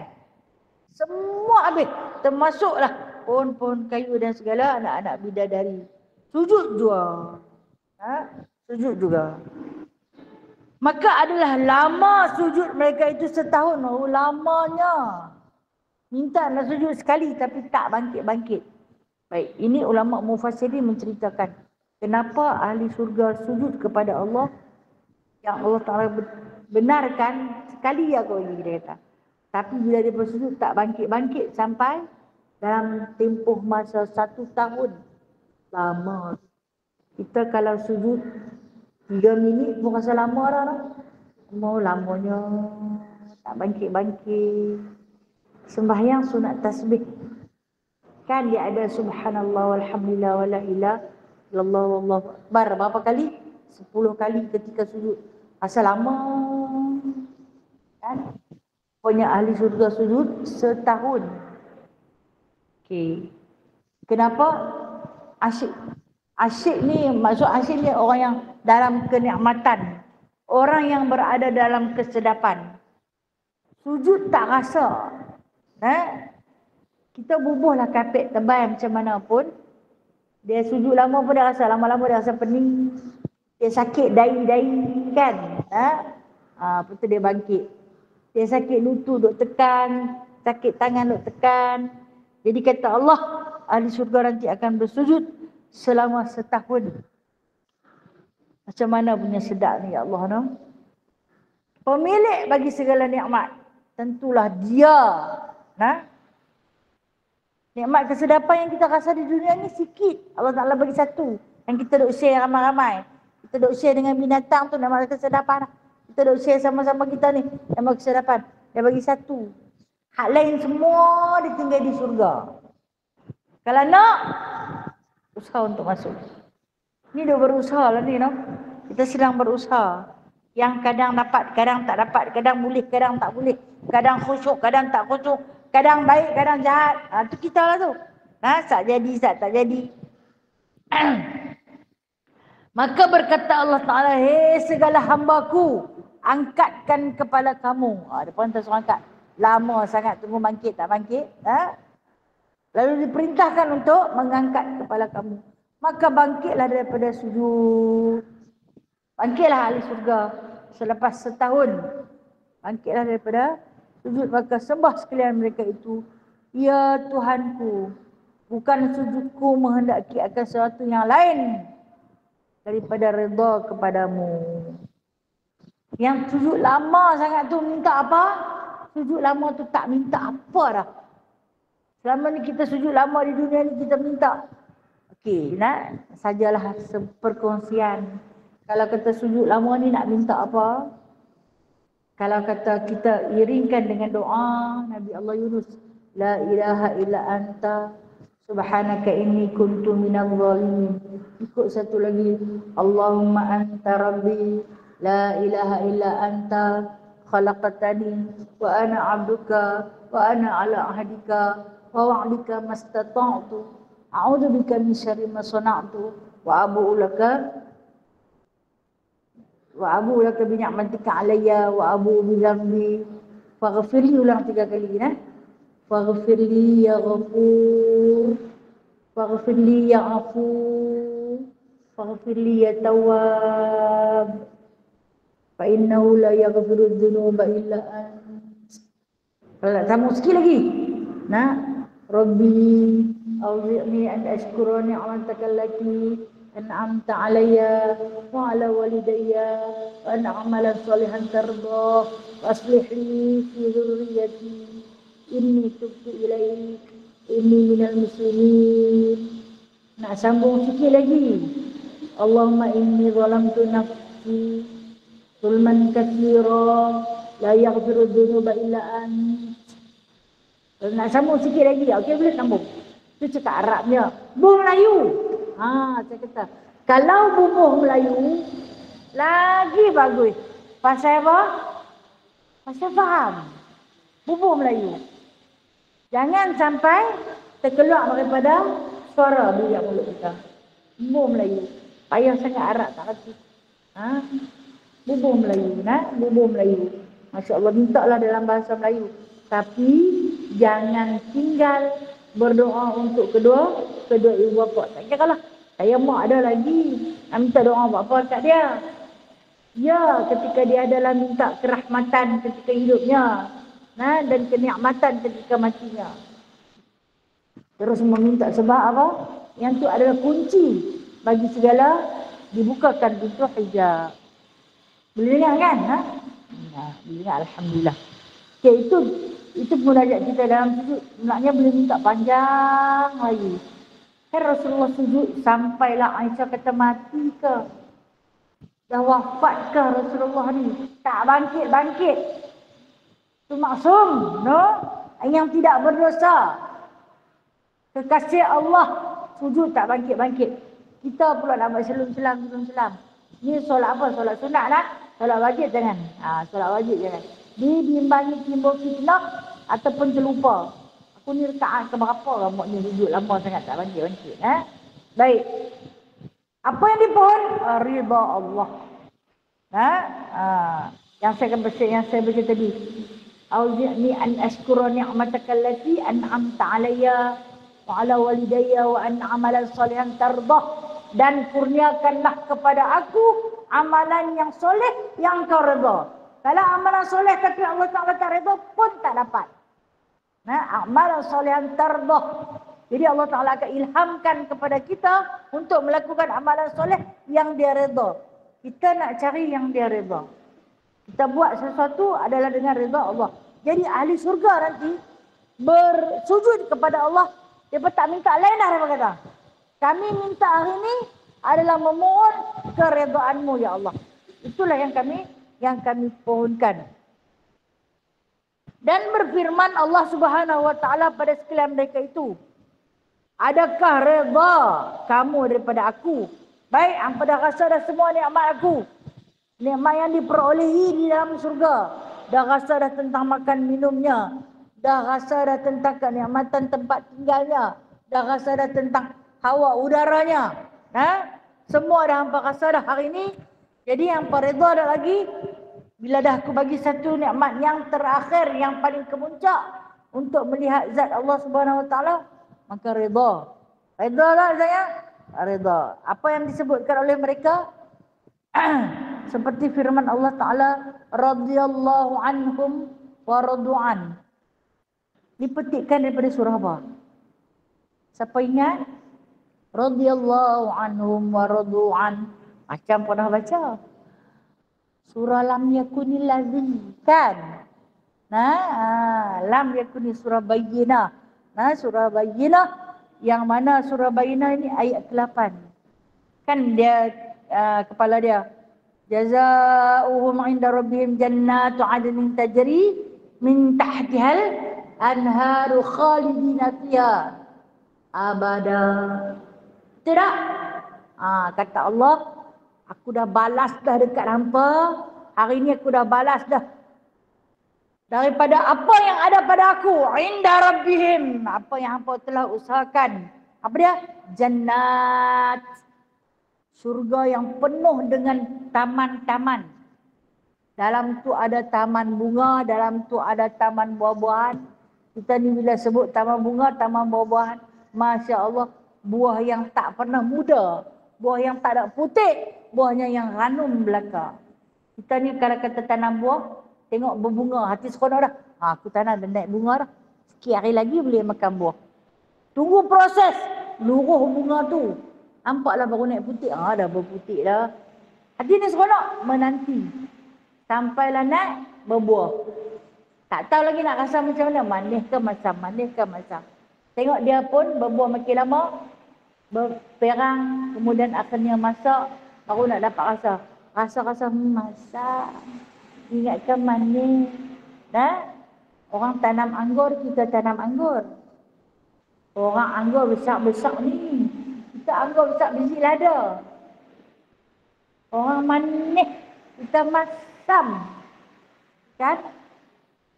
Semua habis. Termasuklah pohon-pohon kayu dan segala anak-anak bidadari. Sujud juga. Sujud juga. Maka adalah lama sujud mereka itu setahun. Oh, lamanya. Minta nak sujud sekali tapi tak bangkit-bangkit. Baik, ini ulama mufassirin menceritakan kenapa ahli surga sujud kepada Allah yang Allah Ta'ala benarkan sekali aku lagi, dia kata. Tapi bila dia bersujud tak bangkit-bangkit sampai dalam tempoh masa 1 tahun. Lama. Kita kalau sujud 3 minit pun rasa lama dah. Mau lamanya tak bangkit-bangkit. Sembahyang sunat tasbih. Kan dia ada subhanallah walhamdulillah wala ilaha illallah wallahu akbar berapa kali? 10 kali ketika sujud. Rasa lama. Kan? Punya ahli surga sujud setahun. Okey. Kenapa? Asyik ni, maksud asyik ni orang yang dalam kenikmatan. Orang yang berada dalam kesedapan. Sujud tak rasa. Kita bubuhlah kapet tebal macam mana pun. Dia sujud lama pun dia rasa, lama-lama dia rasa pening. Dia sakit dahi-dahi kan. Lepas tu dia bangkit. Dia sakit lutut duk tekan. Sakit tangan duk tekan. Jadi kata Allah, ahli syurga nanti akan bersujud selama setahun. Macam mana punya sedap ni ya Allah, no? Pemilik bagi segala nikmat tentulah dia. Nikmat kesedapan yang kita rasa di dunia ni sikit. Allah Ta'ala bagi satu. Yang kita duk share ramai-ramai. Kita duk share dengan binatang tu nikmat kesedapan. Kita duk share sama-sama kita ni nikmat kesedapan. Dia bagi satu. Hak lain semua ditinggal di surga. Kalau nak, usaha untuk masuk. Ni dia berusaha lah ni, no? Kita sedang berusaha. Yang kadang dapat, kadang tak dapat. Kadang boleh, kadang tak boleh. Kadang khusyuk, kadang tak khusyuk. Kadang baik, kadang jahat. Tu kita lah tu. Tak jadi, tak jadi. Maka berkata Allah Ta'ala, hei segala hambaku, angkatkan kepala kamu. Dia pun tak suruh angkat. Lama sangat tunggu bangkit, tak bangkit. Lalu diperintahkan untuk mengangkat kepala kamu. Maka bangkitlah daripada sujud. Bangkitlah ahli surga. Selepas setahun, bangkitlah daripada sujud. Maka sembah sekalian mereka itu, ya Tuhanku, bukan sujudku menghendaki akan sesuatu yang lain daripada redha kepadamu. Yang sujud lama sangat tu minta apa? Sujud lama tu tak minta apa dah. Selama ni kita sujud lama di dunia ni kita minta. Okey, sajalah seperkongsian. Kalau kata sujud lama ni nak minta apa? Kalau kata kita iringkan dengan doa Nabi Allah Yunus, la ilaha illa anta subhanaka inni kuntu minadh dhalimin. Ikut satu lagi, Allahumma anta rabbi la ilaha illa anta khalaqtani wa ana 'abduka wa ana 'ala ahdika wa wa'dika mastata'tu a'udzu bika min syarri ma sana'tu wa abu'u laka bi ni'matika 'alayya wa abu'u bi dhanbi faghfirli. Ulang 3 kali faghfirli ya ghafur, faghfirli ya afu, faghfirli ya tawwab, fa innahu la yaghfiru dhunuba illa ant. Kalau sama sikit lagi. Rabbi auzi'ni an ashkura ni'mataka allati an'amta 'alayya wa 'ala walidayya wa an a'mala shalihan tardah wa aslih li fi dhurriyyati inni tubtu ilaik inni minal muslimin. Nak sambung sikit lagi. Allahumma inni zalamtu nafsi zulman katsira la yaghfiru dhunuba illa ant. Nak sambung sikit lagi. Okey, boleh sambung. Itu cakap Arabnya. Bubuh Melayu. Saya kata, kalau bubuh Melayu lagi bagus. Pasal apa? Pasal faham. Bubuh Melayu. Jangan sampai terkeluar daripada suara beliau mulut kita. Bubuh Melayu. Payah sangat Arab tak reti. Bubuh Melayu. Bubuh Melayu. Masya Allah, mintalah dalam bahasa Melayu. Tapi jangan tinggal berdoa untuk kedua ibu bapa. Tak kira lah. Saya mak ada lagi nak minta doa apa kat dia. Ya, ketika dia adalah minta kerahmatan ketika hidupnya. Dan kenikmatan ketika matinya. Terus meminta sebab apa? Yang itu adalah kunci bagi segala dibukakan pintu hijab. Boleh dengar kan? Boleh dengar, alhamdulillah. Okay, itu munajat kita dalam sujud. Sebenarnya boleh minta panjang lagi. Kan Rasulullah sujud sampailah Aisyah kata mati ke? Dah wafat ke Rasulullah ni? Tak bangkit. Itu maksum, no? Yang tidak berdosa. Kekasih Allah sujud tak bangkit. Kita pula nak buat selam. Ni solat apa? Solat sunat lah. Solat wajib jangan. Solat wajib jangan. Dibimbangi timbul fitnah ataupun terlupa. Aku ni rekaat keberapa rambut ni duduk lama sangat tak bangkit. Baik. Apa yang dipohon? Ridha Allah. Yang saya baca tadi. Auzi'ni an ashkura ni'mataka allati an'amta 'alayya wa 'ala walidayya wa an a'mala shalihan tardah. Dan kurniakanlah kepada aku amalan yang soleh yang kau redha. Kalau amalan soleh tapi Allah Ta'ala tak redha pun tak dapat. Amalan solehan tardah. Jadi Allah Ta'ala akan ilhamkan kepada kita untuk melakukan amalan soleh yang dia redha. Kita nak cari yang dia redha. Kita buat sesuatu adalah dengan redha Allah. Jadi ahli surga nanti bersujud kepada Allah. Dia pun tak minta lain dah, dia kata. Kami minta hari ini adalah memohon keredaanmu ya Allah. Itulah yang kami pohonkan. Dan berfirman Allah Subhanahu wa taala pada sekalian mereka itu, adakah redha kamu daripada aku? Baik, hangpa dah rasa dah semua nikmat aku. Nikmat yang diperolehi di dalam surga. Dah rasa dah tentang makan minumnya. dah rasa dah tentang kenikmatan tempat tinggalnya, dah rasa dah tentang hawa udaranya. Semua dah hampa rasa dah hari ini. Jadi hampa redha dah lagi. Bila dah aku bagi satu nikmat yang terakhir, yang paling kemuncak untuk melihat zat Allah Subhanahu Wa Taala, maka redha. Redha lah saya. Redha. Apa yang disebutkan oleh mereka? Seperti firman Allah Ta'ala, radhiyallahu anhum wa radu'an. Dipetikkan daripada surah apa? Siapa ingat? Radhiyallahu anhum wa radu'an. Macam pernah baca. Surah Lam Yakuni Ladzi, kan? Lam Yakuni surah Bayyinah. Surah Bayyinah, yang mana surah Bayyinah ini ayat ke-8. Kan dia kepala dia, jazaohum 'inda rabbihim jannatu 'adnin tajri min tahtihal anharu khalidina fiha abada. Tidak? Kata Allah, aku dah balas dah dekat hampa. Hari ini aku dah balas dah daripada apa yang ada pada aku, 'inda rabbihim, apa yang hampa telah usahakan. Apa dia? Jannat, surga yang penuh dengan taman-taman. Dalam tu ada taman bunga, dalam tu ada taman buah-buahan. Kita ni bila sebut taman bunga, taman buah-buahan, Masya Allah, buah yang tak pernah muda, buah yang tak ada putih, buahnya yang ranum belaka. Kita ni kalau kata tanam buah, tengok berbunga, hati seronok dah. Aku tanam dan naik bunga dah. Sikit hari lagi boleh makan buah. Tunggu proses luruh bunga tu. Nampaklah baru naik putih. Dah berputih dah. Hati ni seronok menanti. Sampailah naik berbuah. Tak tahu lagi nak rasa macam mana. Manis ke masam, manis ke masam. Tengok dia pun berbuah makin lama. Berperang. Kemudian akhirnya masak. Baru nak dapat rasa. Rasa-rasa masak. Ingatkan manis. Orang tanam anggur, kita tanam anggur. Orang anggur besar-besar ni. Kita anggur besar biji lada. Orang manis, kita masam. Kan?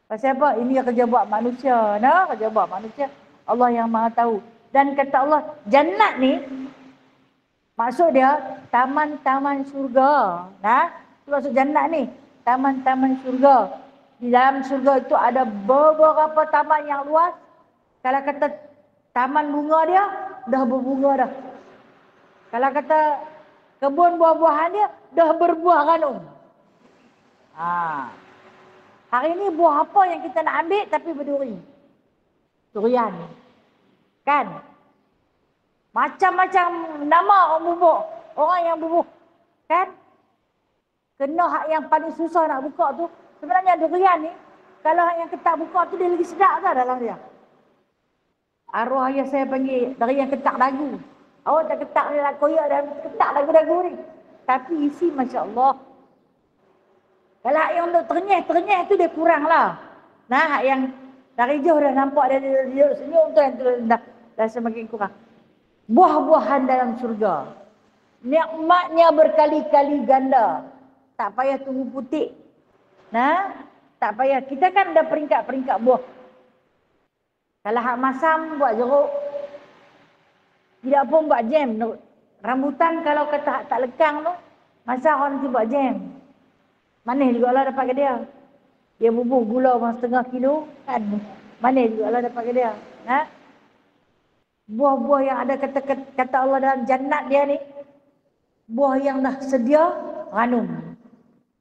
Pasal apa? Ini kerja buat manusia. Kerja buat manusia. Allah yang maha tahu. Dan kata Allah, jannat ni, maksud dia, taman-taman syurga. Itu maksud jannat ni. Taman-taman syurga. Di dalam syurga itu ada beberapa taman yang luas. Kalau kata taman bunga dia, dah berbunga dah. Kalau kata kebun buah-buahan dia, dah berbuah ranum. Hari ini buah apa yang kita nak ambil tapi berduri? Durian. Kan? Macam-macam nama orang bubuk. Orang yang bubuk. Kan? Kena hak yang paling susah nak buka tu. Sebenarnya durian ni, kalau hak yang ketak buka tu dia lagi sedap tau dalam dia. Arwah ayah saya panggil dari yang ketak dagu. Awak tak ketak ni lah koyak dan ketak dagu-dagu ni. Tapi isi Masya Allah. Kalau hak yang untuk terenyeh tu dia kurang lah. Hak yang dari jauh dah nampak dia duduk senyum tu yang tu dah semakin kurang. Buah-buahan dalam surga. Nikmatnya berkali-kali ganda. Tak payah tunggu putih. Tak payah. Kita kan ada peringkat-peringkat buah. Kalau hak masam buat jeruk. Tidak pun buat jam. Rambutan kalau kata hak tak lekang tu, masa orang nanti buat jam. Manis juga lah dapat ke dia. Dia bubuh gula setengah kilo. Kan? Manis juga lah dapat ke dia. Buah-buah yang ada kata Allah dalam jannat dia ni, buah yang dah sedia, ranum.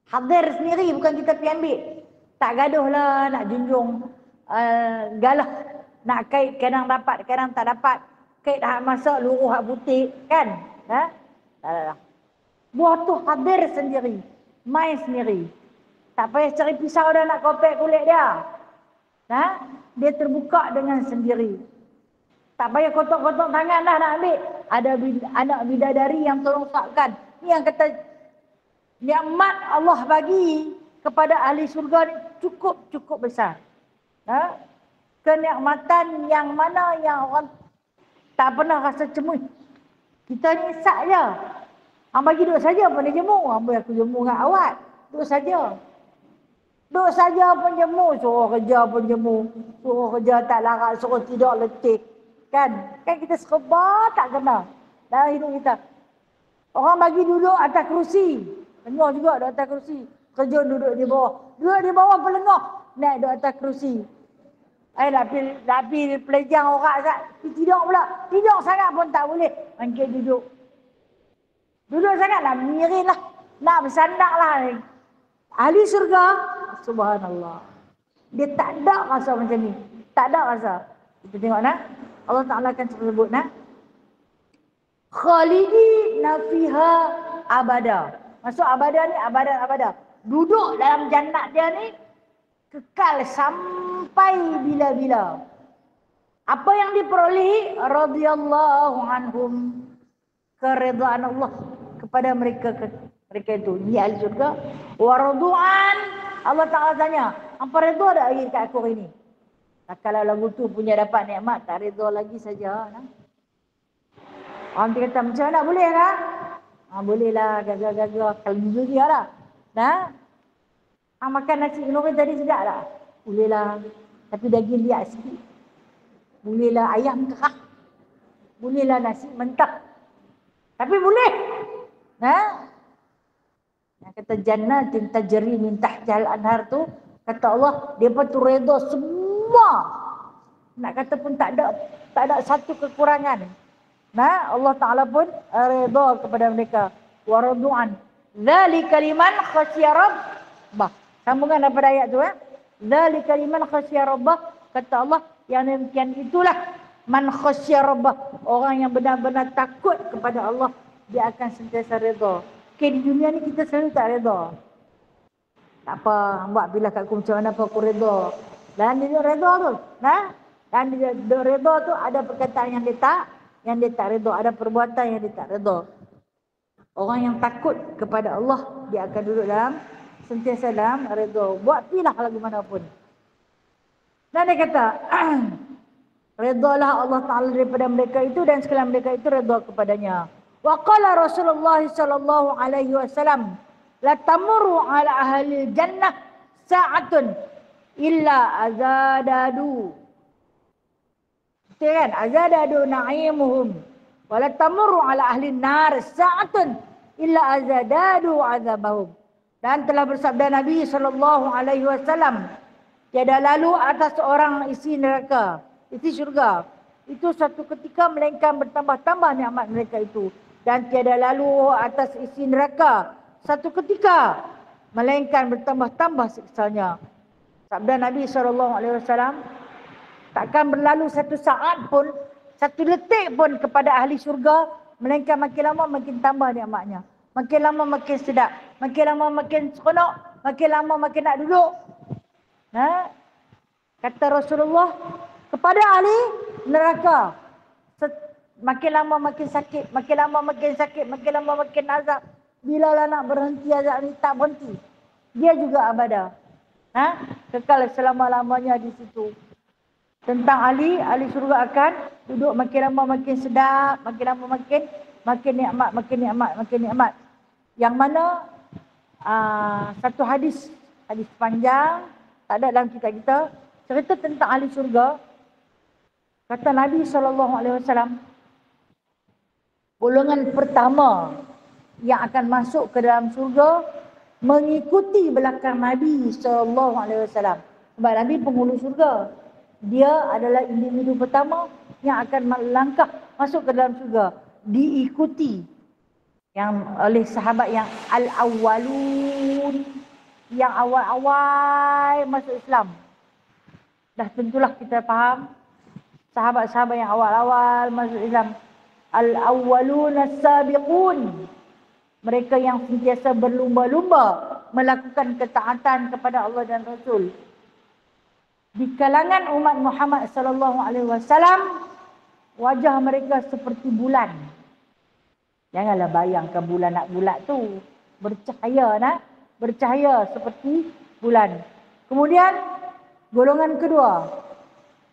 Hadir sendiri, bukan kita pergi ambil. Tak gaduh lah nak junjung galah. Nak kait kadang dapat, kadang tak dapat. Kait hak masak, luruh hak putih. Kan? Tak. Buah tu hadir sendiri. Main sendiri. Tak payah cari pisau dah nak kopek kulit dia. Dia terbuka dengan sendiri. Tak payah kotak-kotak tangan dah nak ambil. Ada anak bidadari yang tolong sakkan. Ni yang kata, nikmat Allah bagi kepada ahli syurga ni cukup besar. Kenikmatan yang mana yang orang tak pernah rasa cemui. Kita ni sak je. Bagi duduk saja pun dia jemur. Ambil aku jemur dengan awak. Duduk saja. Duk saja pun jemu, suruh kerja pun jemu. Suruh kerja tak larat, suruh tidur letih. Kan? Kan kita serba tak kena dalam hidup kita. Orang bagi duduk atas kerusi. Lengah juga duduk atas kerusi. Kerja duduk di bawah. Duduk di bawah pun lengah. Naik duduk atas kerusi. Nak pergi pelejang orang tak. Tidur pula. Tidur sangat pun tak boleh. Angkat duduk. Duduk sangat lah. Miring lah. Nak bersandak lah. Ahli surga. Subhanallah. Dia tak ada rasa macam ni. Tak ada rasa. Kita tengok nak. Allah Ta'ala akan sebut nak. Khalidina fiha abada. Maksud abada ni abada. Duduk dalam jannat dia ni kekal sampai bila-bila. Apa yang diperolehi? Radhiyallahu anhum. Keridhaan Allah kepada mereka itu. Ini ahli syurga. Wa radu'an. Allah Ta'ala tanya, apa redha tak lagi kat aku hari ni? Kalau lagu tu punya dapat nikmat, tak redha lagi saja. Nah? Orang dia kata, macam mana boleh lah? Boleh lah, gagal-gagal. Kalau jujur dia lah. Nah? Makan nasi kenuri tadi sedap tak? Boleh lah. Tapi daging liat sikit. Boleh lah ayam kerak. Boleh lah nasi mentah. Tapi boleh. Nah? Yang kata jannatin tajri min tahtiha al-anhar tu, kata Allah, dia pun tu redha semua. Nak kata pun tak ada satu kekurangan. Nah, Allah Ta'ala pun redha kepada mereka. Wa radu'an. Dzalika liman khasyiya rabbah. Sambungan daripada ayat tu. Dzalika liman khasyiya rabbah. Kata Allah, yang demikian itulah man khasyiya rabbah. Orang yang benar-benar takut kepada Allah, dia akan sentiasa redha. Okay, di dunia ni kita selalu tak redha. Tak apa, buat bila kat aku macam mana apa aku redha. Dan dia redha tu. Nah? Dan dia redha tu ada perkataan yang dia tak redha. Ada perbuatan yang dia tak redha. Orang yang takut kepada Allah, dia akan duduk dalam sentiasa dalam redha. Buat pilah lagu mana pun. Dan dia kata, redhalah Allah Ta'ala daripada mereka itu dan sekalian mereka itu redha kepadanya. Wa qala Rasulullah sallallahu alaihi wasallam, la tamurru ala ahli jannah sa'atun illa azadadu. Kan? Azadadu na'imuhum. Wa la tamurru ala ahli nar sa'atun illa azadadu azabahum. Dan telah bersabda Nabi sallallahu alaihi wasallam, tiada lalu atas orang isi neraka, isi syurga, itu satu ketika melainkan bertambah-tambah nikmat mereka itu. Dan tiada lalu atas isi neraka satu ketika melainkan bertambah-tambah siksanya. Sabda Nabi SAW, takkan berlalu satu saat pun, satu detik pun kepada ahli syurga melainkan makin lama makin tambah nikmatnya. Makin lama makin sedap, makin lama makin seronok, makin lama makin nak duduk. Nah, kata Rasulullah, kepada ahli neraka makin lama makin sakit, makin lama makin sakit, makin lama makin azab. Bila lah nak berhenti azab ni, tak berhenti. Dia juga abada. Kekal selama-lamanya di situ. Tentang ahli surga akan duduk makin lama makin sedap, makin lama makin nikmat, makin nikmat, makin nikmat. Yang mana satu hadis panjang, tak ada dalam kitab kita, cerita tentang ahli surga. Kata Nabi SAW, golongan pertama yang akan masuk ke dalam surga mengikuti belakang Nabi SAW. Sebab Nabi penghulu surga. Dia adalah individu pertama yang akan melangkah masuk ke dalam surga. Diikuti yang oleh sahabat yang al-awwalun, yang awal-awal masuk Islam. Dah tentulah kita faham sahabat-sahabat yang awal-awal masuk Islam. Al-awwalun as-sabiqun. Mereka yang sentiasa berlumba-lumba melakukan ketaatan kepada Allah dan Rasul. Di kalangan umat Muhammad sallallahu alaihi wasallam, wajah mereka seperti bulan. Janganlah bayangkan bulan nak bulat tu. Bercahaya seperti bulan. Kemudian golongan kedua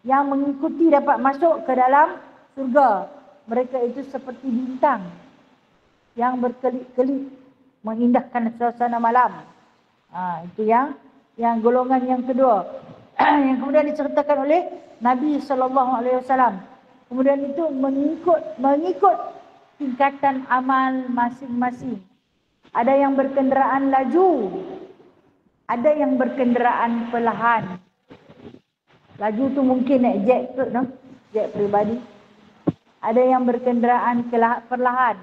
yang mengikuti dapat masuk ke dalam surga. Mereka itu seperti bintang yang berkelip-kelip mengindahkan suasana malam. Itu yang Yang golongan yang kedua yang kemudian diceritakan oleh Nabi SAW. Kemudian itu mengikut tingkatan amal masing-masing. Ada yang berkenderaan laju, ada yang berkenderaan perlahan. Laju tu mungkin naik jet kot, no? Jet peribadi. Ada yang berkenderaan perlahan.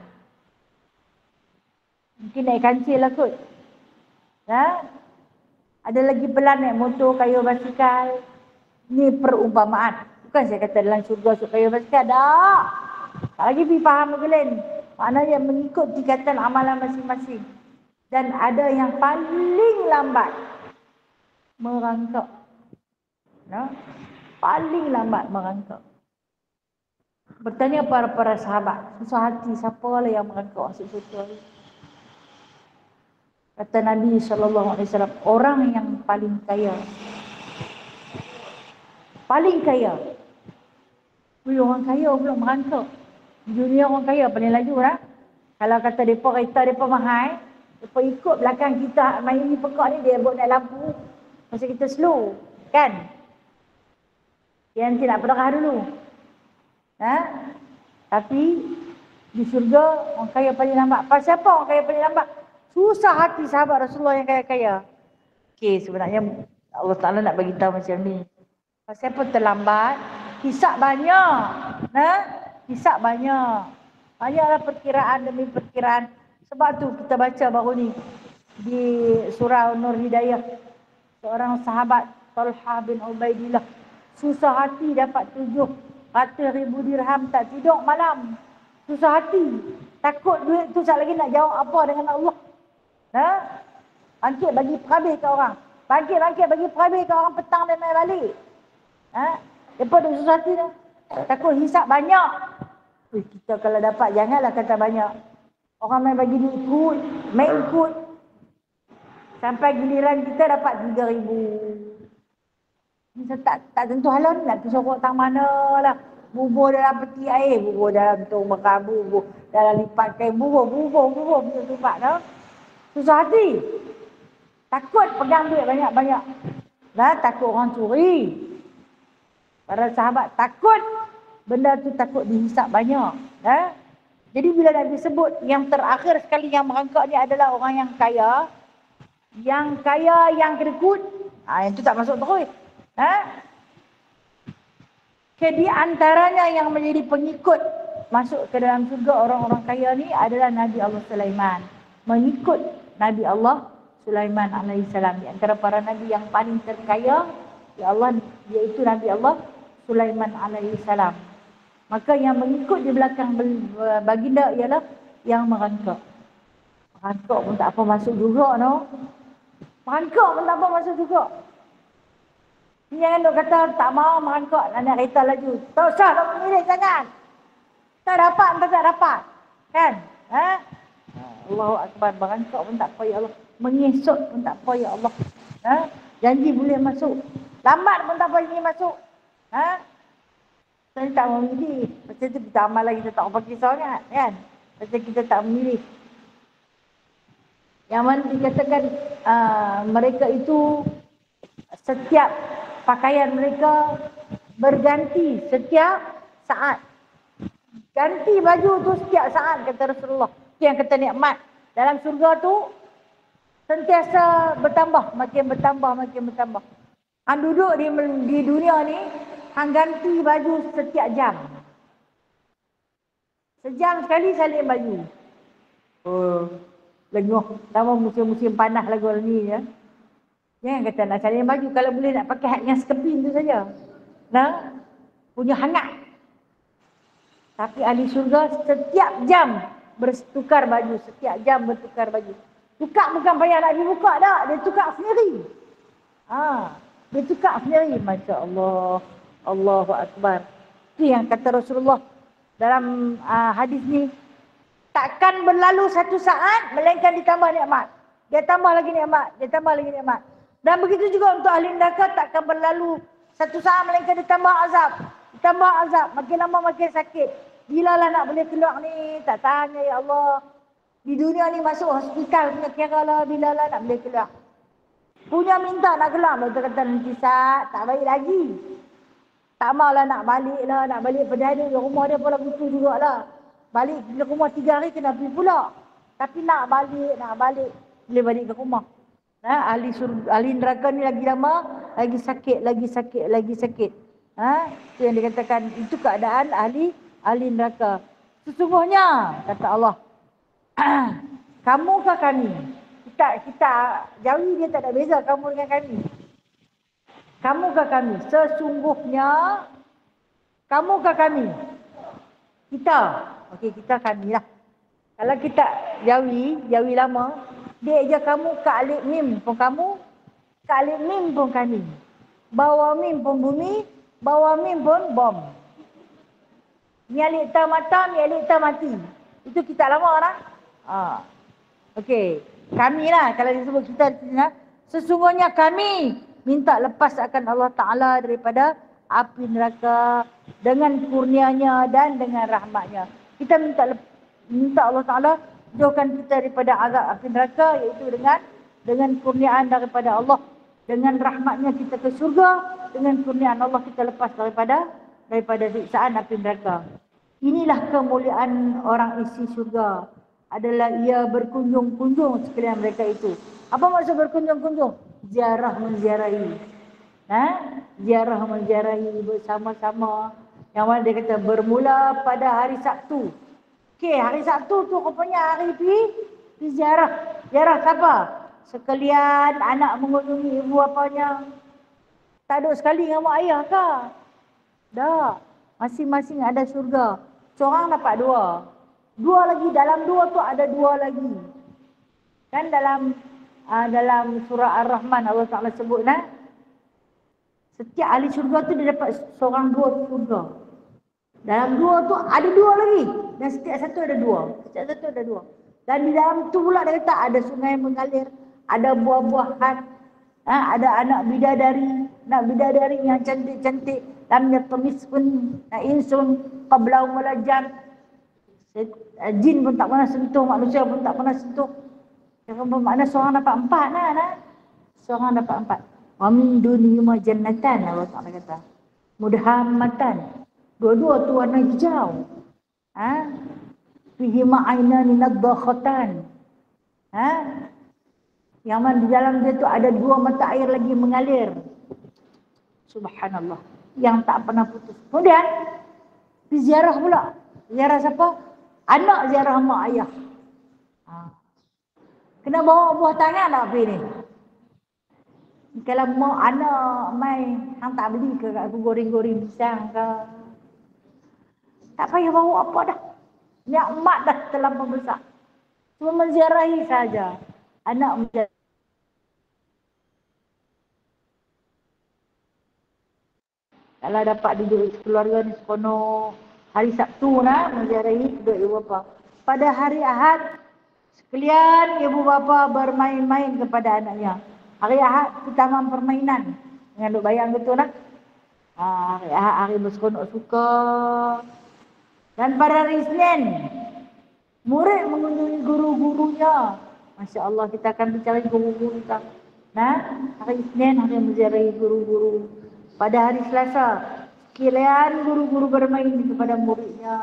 Mungkin naik kancil lah kot. Ha? Ada lagi pelan naik motor, kayu basikal. Ini perumpamaan. Bukan saya kata dalam syurga suka kayu basikal. Tak. Tak lagi pergi faham lagi lain. Maknanya mengikut tingkatan amalan masing-masing. Dan ada yang paling lambat merangkak. No? Paling lambat merangkak. Bertanya para sahabat, susah hati siapa lah yang merangkak masuk syurga. Kata Nabi SAW, orang yang paling kaya. Paling kaya. Orang kaya pula merangkak. Di dunia orang kaya paling laju lah. Kalau kata mereka kereta mereka mahal, mereka ikut belakang kita main ni pekak ni, dia buat naik lampu. Masa kita slow. Kan? Dia nanti nak berdarah dulu. Ha? Tapi di syurga orang kaya paling lambat. Pasal apa orang kaya paling lambat? Susah hati sahabat Rasulullah yang kaya-kaya. Okey, sebenarnya Allah Ta'ala nak bagi tahu macam ni. Pasal apa terlambat? Hisab banyak. Nah, hisab banyak. Banyaklah perkiraan demi perkiraan. Sebab tu kita baca baru ni di surah Nur Hidayah. Seorang sahabat Talha bin Ubaidillah susah hati dapat 700,000 dirham, tak tidur malam. Susah hati. Takut duit tu sekali lagi nak jawab apa dengan Allah. Ha? Bangkit bagi perhabis ke orang. Bangkit bagi perhabis ke orang, petang dan main balik. Ha? Lepas tu susah hati dah. Takut hisap banyak. Kita kalau dapat janganlah kata banyak. Orang main bagi duit ikut, main ikut. Sampai giliran kita dapat 3,000. Tak tentu halal nak kesorok tang mana lah. Bubur dalam peti air, bubur dalam tong bakar, bubur dalam lipat kain, bubur macam tu pak dah. Susah hati. Takut pegang duit banyak-banyak. Nah, takut orang curi. Para sahabat takut benda tu, takut dihisap banyak. Nah. Jadi bila Nabi sebut yang terakhir sekali yang merangkak ni adalah orang yang kaya. Yang kaya yang kedekut. Yang tu tak masuk terus. Di antaranya yang menjadi pengikut masuk ke dalam surga orang-orang kaya ni adalah Nabi Allah Sulaiman. Mengikut Nabi Allah Sulaiman alaihissalam. Di antara para Nabi yang paling terkaya, ya Allah, iaitu Nabi Allah Sulaiman alaihissalam. Maka yang mengikut di belakang baginda ialah yang merangkak. Merangkak pun tak apa masuk juga, no? Merangkak pun tak apa masuk juga. Jangan duk kata tak mau merangkak nak kereta laju. Tak usah nak memilih jangan. Tak dapat entah tak dapat. Kan? Allahu Akbar, merangkak pun tak apa ya Allah. Mengesot pun tak apa ya Allah. Janji boleh masuk. Lambat pun tak apa ini masuk. Saya tak memilih. Macam tu kita amal lagi, kita tak pakai sangat. Kan? Macam kita tak memilih. Yang mana dikatakan mereka itu setiap pakaian mereka berganti setiap saat. Ganti baju tu setiap saat, kata Rasulullah. Itu yang kata nikmat. Dalam surga tu sentiasa bertambah, makin bertambah. Hang duduk di dunia ni, hang ganti baju setiap jam. Sejam sekali salin baju. Lenguh. Sama musim-musim panas lagu ni ya. Jangan kata nak salin baju, kalau boleh nak pakai yang sekeping tu saja. Nah, punya hangat. Tapi ahli syurga setiap jam bertukar baju, setiap jam bertukar baju. Tukar bukan payah nak dibuka dah, dia tukar sendiri. Dia tukar sendiri, masya-Allah. Allahu Akbar. Itu yang kata Rasulullah dalam hadis ni, takkan berlalu satu saat melainkan ditambah nikmat. Dia tambah lagi nikmat. Dan begitu juga untuk ahli neraka, takkan berlalu satu saat melainkan ditambah azab. Makin lama makin sakit. Bilalah nak boleh keluar ni, tak tahan ya Allah. Di dunia ni masuk hospital punya kira lah, bilalah nak boleh keluar. Punya minta nak kelam, doktor kata nanti Sat, tak baik lagi. Tak maulah nak balik lah, nak balik pada dia rumah dia pula begitu jugalah. Balik ke rumah 3 hari kena pergi pula. Tapi nak balik, boleh balik ke rumah. Ahli neraka ni lagi lama, lagi sakit. Itu yang dikatakan, itu keadaan ahli neraka. Sesungguhnya, kata Allah, kamu ke kami? Kita jauhi dia, tak ada beza kamu dengan kami. Kamu ke kami? Sesungguhnya kamu ke kami? Kita. Okey, kita kami lah. Kalau kita jauhi lama, dia je kamu ke alif mim pun kamu, ke alif mim pun kami. Bawah mim pun bumi, bawah mim pun bom. Ni alif ta mata, ni alif ta mati. Itu kita lama lah. Okey. Kami lah, kalau disebut kita, sesungguhnya kami minta lepas akan Allah Ta'ala daripada api neraka dengan kurnianya dan dengan rahmatnya. Kita minta Allah Ta'ala jauhkan kita daripada azab api neraka, iaitu dengan kurniaan daripada Allah. Dengan rahmatnya kita ke syurga, dengan kurniaan Allah kita lepas daripada siksaan api neraka. Inilah kemuliaan orang isi syurga, adalah ia berkunjung-kunjung sekalian mereka itu. Apa maksud berkunjung-kunjung? Ziarah menziarahi. Ziarah menziarahi bersama-sama. Yang mana dia kata bermula pada hari Sabtu. Okey, hari Sabtu tu rupanya hari pergi ziarah. Ziarah siapa? Sekalian anak mengunjungi ibu bapanya. Tak duduk sekali dengan mak ayah ke? Dah. Masing-masing ada syurga. Seorang dapat 2. 2 lagi, dalam 2 tu ada 2 lagi. Kan dalam surah Ar-Rahman Allah Ta'ala sebut setiap ahli syurga tu dia dapat seorang 2 syurga. Dalam 2 tu ada 2 lagi. Dan setiap satu ada 2. Dan di dalam tu pula dia kata ada sungai mengalir, ada buah-buahan, ada anak bidadari yang cantik-cantik. Lam yatamis pun insun qablau malajan. Jin pun tak pernah sentuh, manusia pun tak pernah sentuh. Yang bermakna seorang dapat 4 lah. Seorang dapat 4. Wa min dunihima jannatan, Allah Ta'ala kata. Mudhammatan. Dua-dua tu warna hijau. Fihima aynani nadhakhatan. Yang mana di dalam dia tu ada 2 mata air lagi mengalir. Subhanallah. Yang tak pernah putus. Kemudian ziarah pula. Ziarah siapa? Anak ziarah mak ayah. Kena bawa buah tangan tak pergi ni? Kalau mak anak mai, hang tak beli ke kat aku goreng-goreng pisang ke? Tak payah bawa apa dah. Nikmat dah terlampau besar. Cuma menziarahi saja. Anak menziarahi. Kalau dapat duduk keluarga ni sekono hari Sabtu menziarahi duduk ibu bapa. Pada hari Ahad sekalian ibu bapa bermain-main kepada anaknya. Hari Ahad itu taman permainan. Dengan duk bayang betul lah. Hari Ahad hari berseronok suka. Dan pada hari Isnin murid mengunjungi guru-gurunya. Masya Allah, kita akan bicara guru-guru kita. Hari Isnin hari menziarahi guru-guru. Pada hari Selasa, sekalian guru-guru bermain kepada muridnya,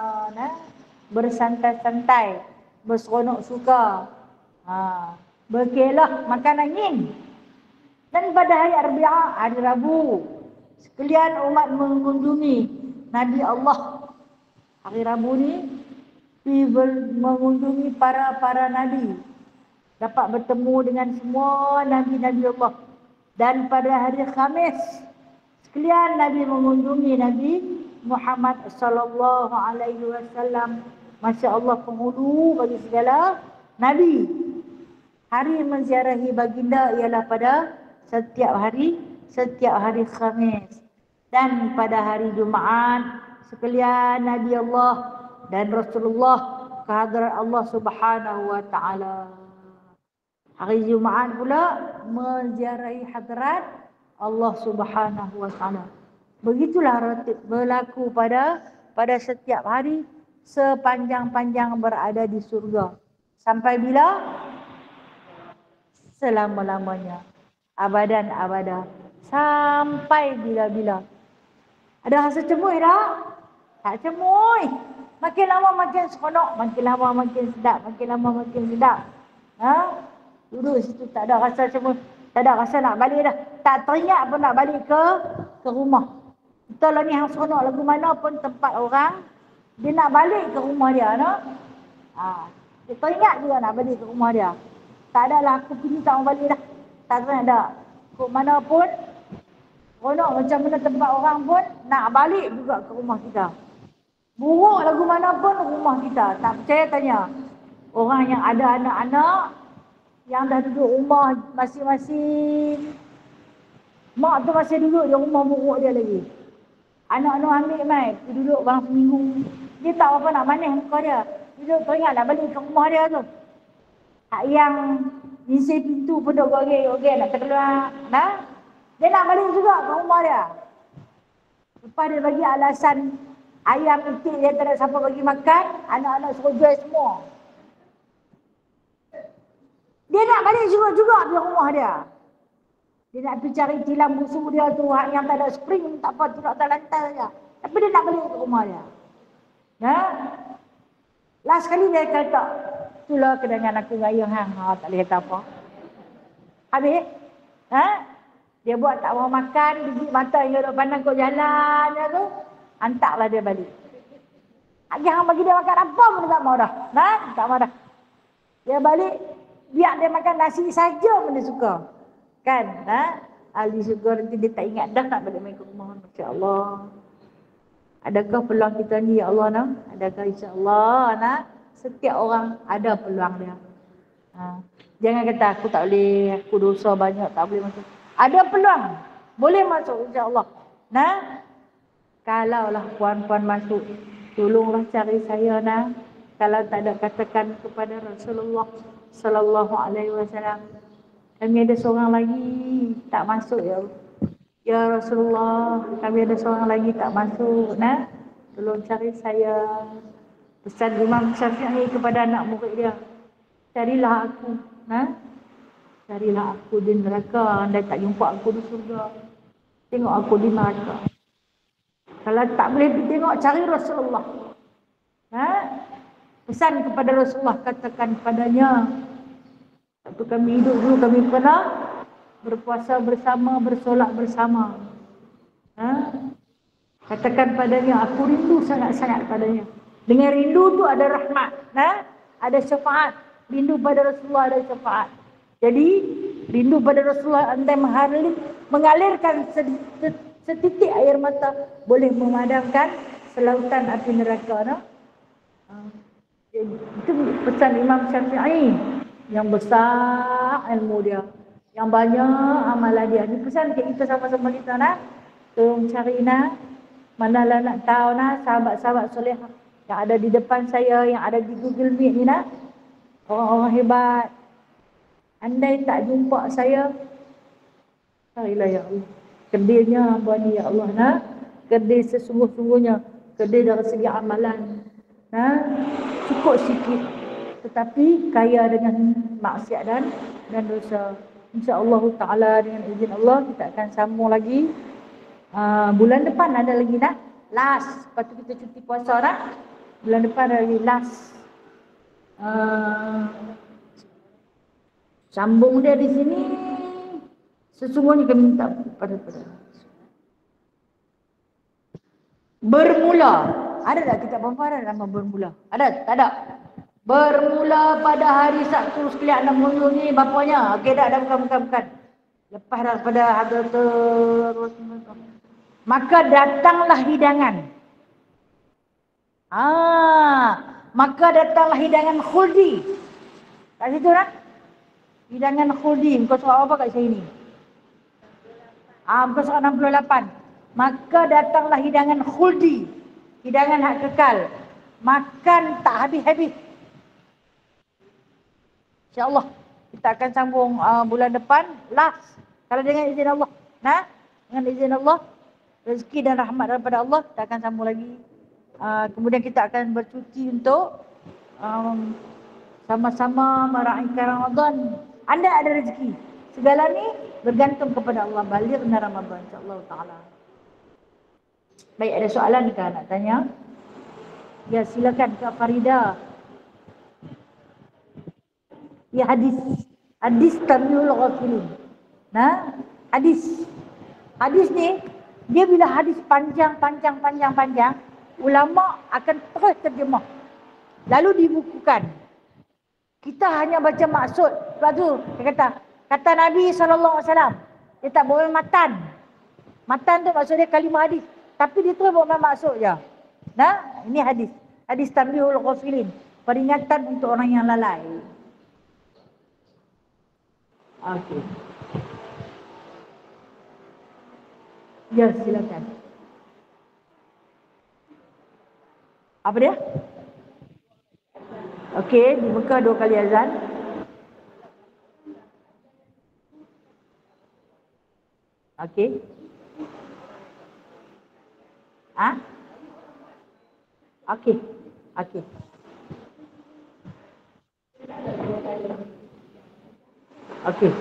bersantai-santai, berseronok suka, berkelah, makan angin. Dan pada hari Arbi'ah, hari Rabu, sekalian umat mengunjungi Nabi Allah. Hari Rabu ni mengunjungi para nabi, dapat bertemu dengan semua nabi-nabi Allah. Dan pada hari Khamis, sekalian Nabi mengunjungi Nabi Muhammad sallallahu alaihi wasallam. Masya Allah, penghulu bagi segala Nabi. Hari menziarahi baginda ialah pada setiap hari Khamis. Dan pada hari Jumaat, sekalian Nabi Allah dan Rasulullah ke hadirat Allah Subhanahu wa Ta'ala. Hari Jumaat pula menziarahi hadirat Allah Subhanahu wa Ta'ala. Begitulah ratib berlaku pada setiap hari sepanjang-panjang berada di surga. Sampai bila? Selama-lamanya. abadan abada. Sampai bila-bila. Ada rasa cemui tak? Tak cemui. Makin lama makin seronok, makin lama makin sedap, makin lama makin sedap. Ha? Duduk situ tak ada rasa cemui, tak ada rasa nak balik dah. Tak teringat pun nak balik ke rumah. Betul lah ni yang seronok lagu mana pun tempat orang, dia nak balik ke rumah dia, no? Dia teringat juga nak balik ke rumah dia. Tak adalah aku pilih tak mau balik dah. Tak ada. Ke mana pun, seronok macam mana tempat orang pun, nak balik juga ke rumah kita. Buruk lagu mana pun rumah kita. Tak percaya tanya. Orang yang ada anak-anak, yang dah duduk rumah masing-masing, mak tu masih duduk di rumah buruk dia lagi. Anak tu ambil mai, dia duduk bang seminggu. Dia tak apa nak manis muka dia. Dia teringat nak balik ke rumah dia tu. Yang isi pintu pun duk gogek-gogek nak terkeluar. Nah? Dia nak balik juga ke rumah dia. Lepas dia bagi alasan ayam itik dia tak ada siapa bagi makan, anak-anak suruh jual semua. Dia nak balik juga di rumah dia. Dia nak pergi cari tilam busuk dia tu yang tak ada spring, tak apa, tidak ada lantai saja. Tapi dia nak balik ke rumah dia. Nah? Last kali dia kata, itulah kedangan aku raya hang. Tak boleh kata apa. Habis? Dia buat tak mau makan, biji mata yang duduk pandang kau jalan dia tu, hantarlah dia balik. Hang bagi dia makan apa pun dia tak mau dah. Tak mau dah. Dia balik, biar dia makan nasi saja pun dia suka. Kan? Ahli syurga nanti dia tak ingat dah nak balik main ke rumah. Masya Allah. Adakah peluang kita ni ya Allah nak? Adakah insya-Allah nak? Setiap orang ada peluang dia. Jangan kata aku tak boleh, aku dosa banyak, tak boleh masuk. Ada peluang. Boleh masuk insya-Allah. Kalaulah puan-puan masuk, tolonglah cari saya nak. Kalau tak ada katakan kepada Rasulullah sallallahu alaihi wasallam. Kami ada seorang lagi tak masuk ya. Ya Rasulullah, kami ada seorang lagi tak masuk. Tolong cari saya. Pesan Imam Syafi'i kepada anak murid dia. Carilah aku. Carilah aku di neraka. Anda tak jumpa aku di surga. Tengok aku di neraka. Kalau tak boleh tengok, cari Rasulullah. Pesan kepada Rasulullah, katakan padanya. Waktu kami hidup dulu, kami pernah berpuasa bersama, bersolat bersama. Katakan padanya, aku rindu sangat-sangat padanya. Dengan rindu tu ada rahmat, ada syafaat. Rindu pada Rasulullah ada syafaat. Jadi, rindu pada Rasulullah andai mengalirkan setitik air mata, boleh memadamkan selautan api neraka. Itu pesan Imam Syafi'i. Yang besar ilmu dia, yang banyak amalan dia. Ni pesan kita sama-sama kita tolong cari manalah nak tahu sahabat-sahabat soleh yang ada di depan saya, yang ada di Google Meet ni orang-orang hebat. Andai tak jumpa saya, carilah ya Allah. Kedilnya hamba ni ya Allah kedil sesungguh-sungguhnya, kedil dari segi amalan. Cukup sikit, tetapi kaya dengan maksiat dan dosa. InsyaAllah ta'ala dengan izin Allah kita akan sambung lagi. Bulan depan ada lagi last. Lepas tu kita cuti puasa bulan depan ada lagi last. Sambung dia di sini. Sesungguhnya kami minta pada bermula. Ada tak kitab pembaharan nama bermula? Ada? Tak ada? Bermula pada hari Sabtu sekalian 6 Hulu ni bapanya. Okey dah bukan. Lepas daripada Hadratul maka datanglah hidangan. Maka datanglah hidangan khuldi. Kat situ hidangan khuldi. Muka surat apa kat sini? Muka surat 68. Maka datanglah hidangan khuldi. Hidangan hak kekal. Makan tak habis-habis. InsyaAllah kita akan sambung bulan depan last. Kalau dengan izin Allah. Dengan izin Allah, rezeki dan rahmat daripada Allah, kita akan sambung lagi. Kemudian kita akan bercuti untuk sama-sama meraihkan Ramadan. Anda ada rezeki. Segala ni bergantung kepada Allah. Balighna Ramadan insya-Allah taala. Baik, ada soalan ke nak tanya? Ya, silakan Kak Farida. Ya, hadis Tamyiul Ghafilin. Nah, hadis ni dia bila hadis panjang, ulama akan terus terjemah lalu dibukukan. Kita hanya baca maksud. Sebab tu dia kata Nabi SAW, dia tak bawa matan tu maksud dia kalimah hadis, tapi dia terus bawa maksud je. Nah, ini hadis Tamyiul Ghafilin, peringatan untuk orang yang lalai. Okey. Ya, silakan. Apa dia? Okey, di Mekah 2 kali azan. Okey. Okey. Okey.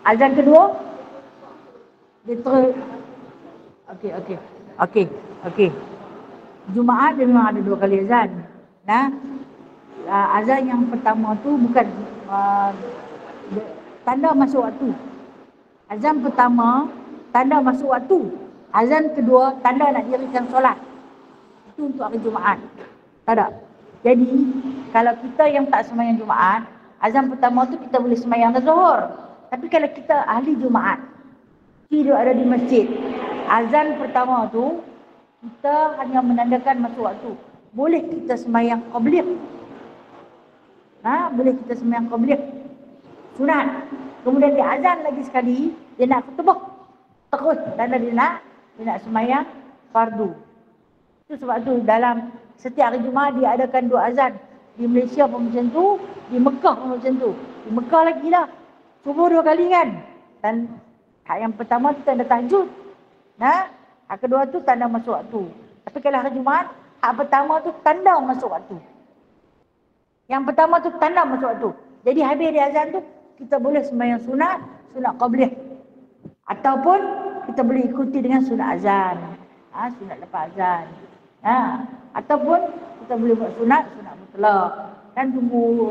Azan kedua dia terus. Okey. Jumaat dia memang ada 2 kali azan. Nah, azan yang pertama tu bukan tanda masuk waktu. Azan pertama tanda masuk waktu. Azan kedua tanda nak dirikan solat. Itu untuk hari Jumaat. Tak ada. Jadi kalau kita yang tak sembahyang Jumaat, azan pertama tu kita boleh sembahyang Zuhur. Tapi kalau kita ahli Jumaat, hidup ada di masjid, azan pertama tu kita hanya menandakan masuk waktu. Boleh kita sembahyang qabliyah. Boleh kita sembahyang qabliyah. Sunat. Kemudian dia azan lagi sekali, dia nak khutbah. Terus tanda dia nak sembahyang fardu. Itu sebab tu dalam setiap hari Jumaat dia adakan 2 azan. Di Malaysia pun macam tu, di Mekah pun macam tu. Di Mekah lagi lah. Subuh 2 kali kan. Dan hak yang pertama tu tanda tahajud. Hak kedua tu tanda masuk waktu. Tapi kalau hari Jumaat, hak pertama tu tanda masuk waktu. Yang pertama tu tanda masuk waktu. Jadi habis dia azan tu, kita boleh sembahyang sunat qabliyah. Ataupun kita boleh ikuti dengan sunat azan. Sunat lepas azan. Ataupun kita boleh buat sunat mutlak. Dan tunggu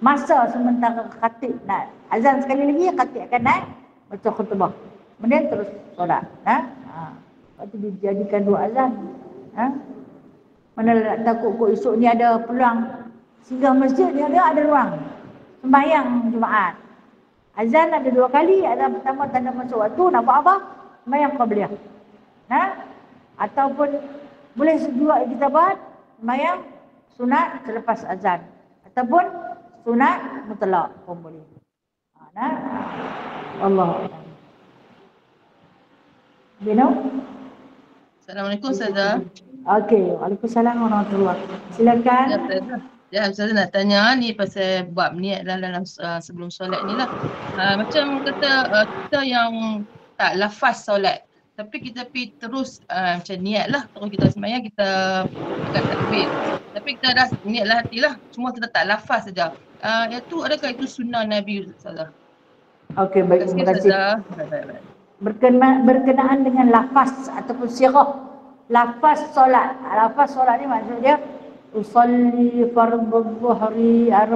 masa sementara khatib nak azan sekali lagi, khatib akan naik baca khutbah. Kemudian terus solat. Lepas tu dijadikan 2 azan. Mana nak takut esok ni ada peluang singgah masjid, dia ada ruang sembahyang Jumaat. Azan ada 2 kali. Azan pertama tanda masuk waktu, nak buat apa? Sembahyang qabliyah. Ataupun boleh juga kita buat sembahyang sunat selepas azan. Ataupun sunat mutlak pun boleh. Allah. Assalamualaikum Ustazah. Okey, waalaikumsalam warahmatullahi wabarakatuh. Silakan. Ya Ustazah nak tanya ni pasal bab niat dalam sebelum solat ni lah. Macam kata kita yang tak lafaz solat, tapi kita pergi terus macam niat lah, terus kita sembahyang, kita bukan takbir. Tapi kita dah niat lah hati lah, cuma kita tak lafaz saja. Itu adakah itu sunnah Nabi Ustazah? Okey, baik, terima kasih. Baik. Berkenaan dengan lafaz ataupun sirah lafaz solat. Lafaz solat ni maksudnya usalli fardhu dhuhri 4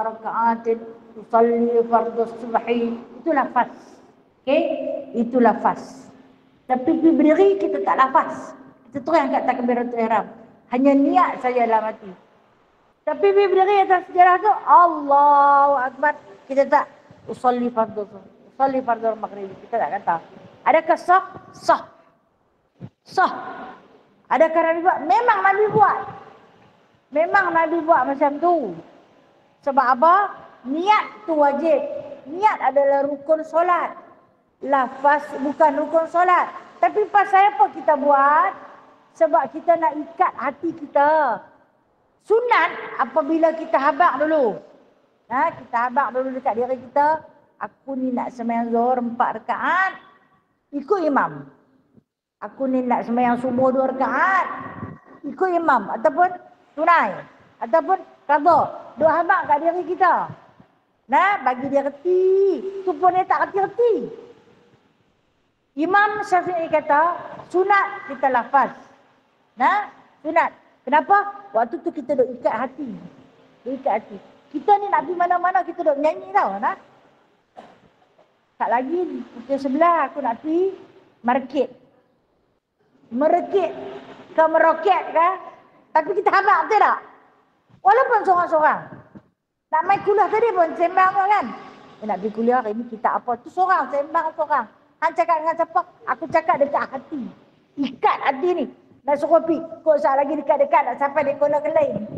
raka'atin, usalli fardhu subhi. Itu lafaz. Okey, itu lafaz. Tapi berdiri kita tak lafaz. Kita terus angkat takbiratul ihram. Hanya niat saja dalam hati. Tapi berdiri atas sejarah tu Allahu akbar, kita tak usalli fardhu maghrib, kita tak kata. Adakah sah? Sah. Adakah Nabi buat? Memang Nabi buat macam tu. Sebab apa? Niat tu wajib. Niat adalah rukun solat. Lafaz bukan rukun solat. Tapi pasal apa kita buat? Sebab kita nak ikat hati kita. Sunat apabila kita habaq dulu. Kita habaq dulu dekat diri kita. Aku ni nak sembahyang zuhur 4 rakaat, ikut imam. Aku ni nak sembahyang subuh 2 rakaat, ikut imam. Ataupun tunai. Ataupun qadha. Duk hamak kat diri kita. Nah, bagi dia reti. Tu pun dia tak reti-reti. Imam Syafi'i kata, sunat kita lafaz. Nah, sunat. Kenapa? Waktu tu kita duk ikat hati. Duk ikat hati. Kita ni nak pergi mana-mana kita duk nyanyi tau. Nah. Tak lagi pukul 11 aku nak pergi market. Merekit ke meroket ke. Tapi kita habaq betul tak? Walaupun seorang-seorang. Nak main kuliah tadi pun sembang tu kan. Nak pergi kuliah hari ni kita apa. Tu seorang sembang seorang. Han cakap dengan siapa? Aku cakap dekat hati. Ikat hati ni. Nak suruh pergi. Kok saat lagi dekat-dekat nak sampai di kolam lain.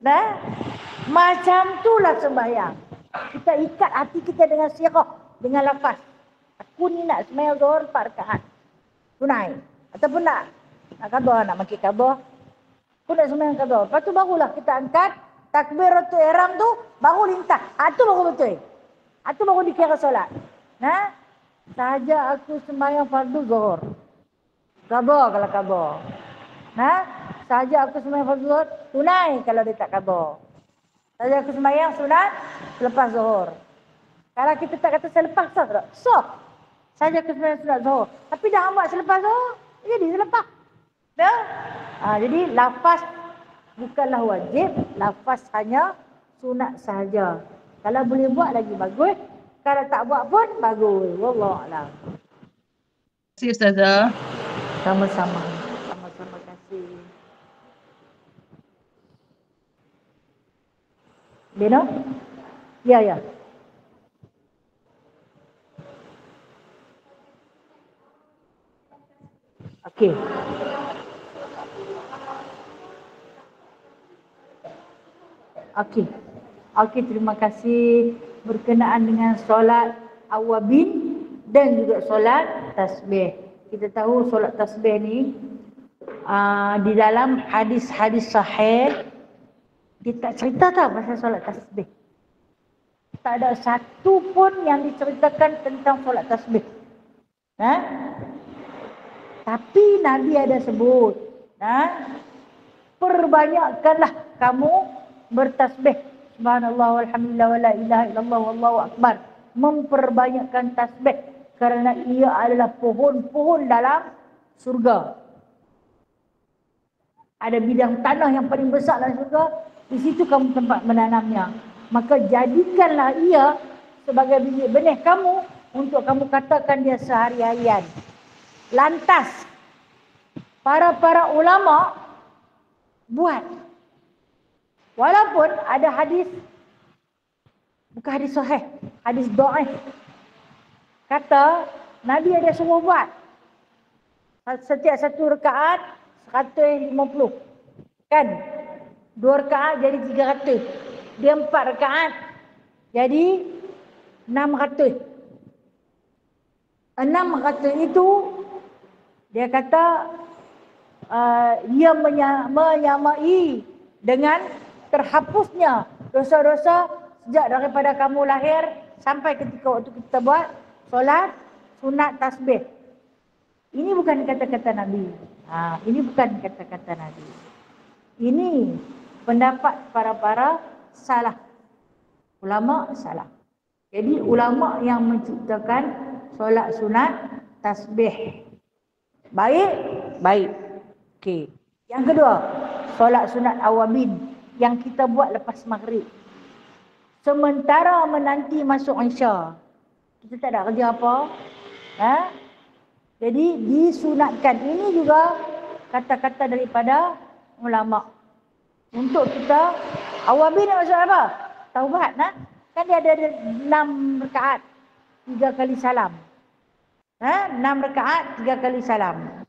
Nah, macam itulah sembahyang. Kita ikat hati kita dengan sirah. Dengan lafaz. Aku ni nak sembahyang zuhur 4 rakaat. Tunai. Ataupun nak khabar, nak makin khabar. Aku nak sembahyang khabar. Lepas tu barulah kita angkat takbiratul ihram tu, baru lintas. Itu baru betul. Itu baru dikira solat. Nah, sahaja aku sembahyang fardu zuhur. Khabar kalau khabar. Nah, sahaja aku sembahyang fardu zuhur, tunai kalau dia tak khabar. Sahaja aku sembahyang sunat selepas zuhur. Kalau kita tak kata selepas sah tak? Sah. Sahaja aku sembahyang sunat zuhur. Tapi dah buat selepas zuhur, jadi selepas. Dah? Jadi lafaz bukanlah wajib, lafaz hanya sunat sahaja. Kalau boleh buat lagi bagus, kalau tak buat pun bagus. Wallahualam. Terima kasih Ustazah. Sama-sama. Sama-sama kasih. Beno? Ya, ya. Okey. Okey. Okey, terima kasih berkenaan dengan solat awabin dan juga solat tasbih. Kita tahu solat tasbih ni di dalam hadis-hadis sahih dia tak cerita tau pasal solat tasbih. Tak ada satu pun yang diceritakan tentang solat tasbih. Tapi Nabi ada sebut, perbanyakkanlah kamu bertasbih. Subhanallah walhamdulillah wala ilaha illallah wallahu akbar. Memperbanyakkan tasbih kerana ia adalah pohon-pohon dalam surga. Ada bidang tanah yang paling besar dalam surga, di situ kamu tempat menanamnya. Maka jadikanlah ia sebagai bibit benih kamu untuk kamu katakan dia sehari-harian. Lantas para ulama buat. Walaupun ada hadis, bukan hadis sahih, hadis dhaif. Kata Nabi ada suruh buat. Setiap satu rakaat 150. Kan? 2 rakaat jadi 300. Dia 4 rakaat jadi 600. 600 itu dia kata ia menyamai dengan terhapusnya dosa-dosa sejak daripada kamu lahir sampai ketika waktu kita buat solat sunat tasbih. Ini bukan kata-kata Nabi. Ini bukan kata-kata Nabi. Ini pendapat para salah. Ulama salah. Jadi ulama yang menciptakan solat sunat tasbih. Baik. Okey. Yang kedua, solat sunat awabin yang kita buat lepas maghrib. Sementara menanti masuk Isya. Kita tak ada kerja apa. Jadi disunatkan. Ini juga kata-kata daripada ulama. Untuk kita, awabin maksud apa? Taubat. Kan dia ada 6 rakaat, 3 kali salam. 6 rakaat, 3 kali salam.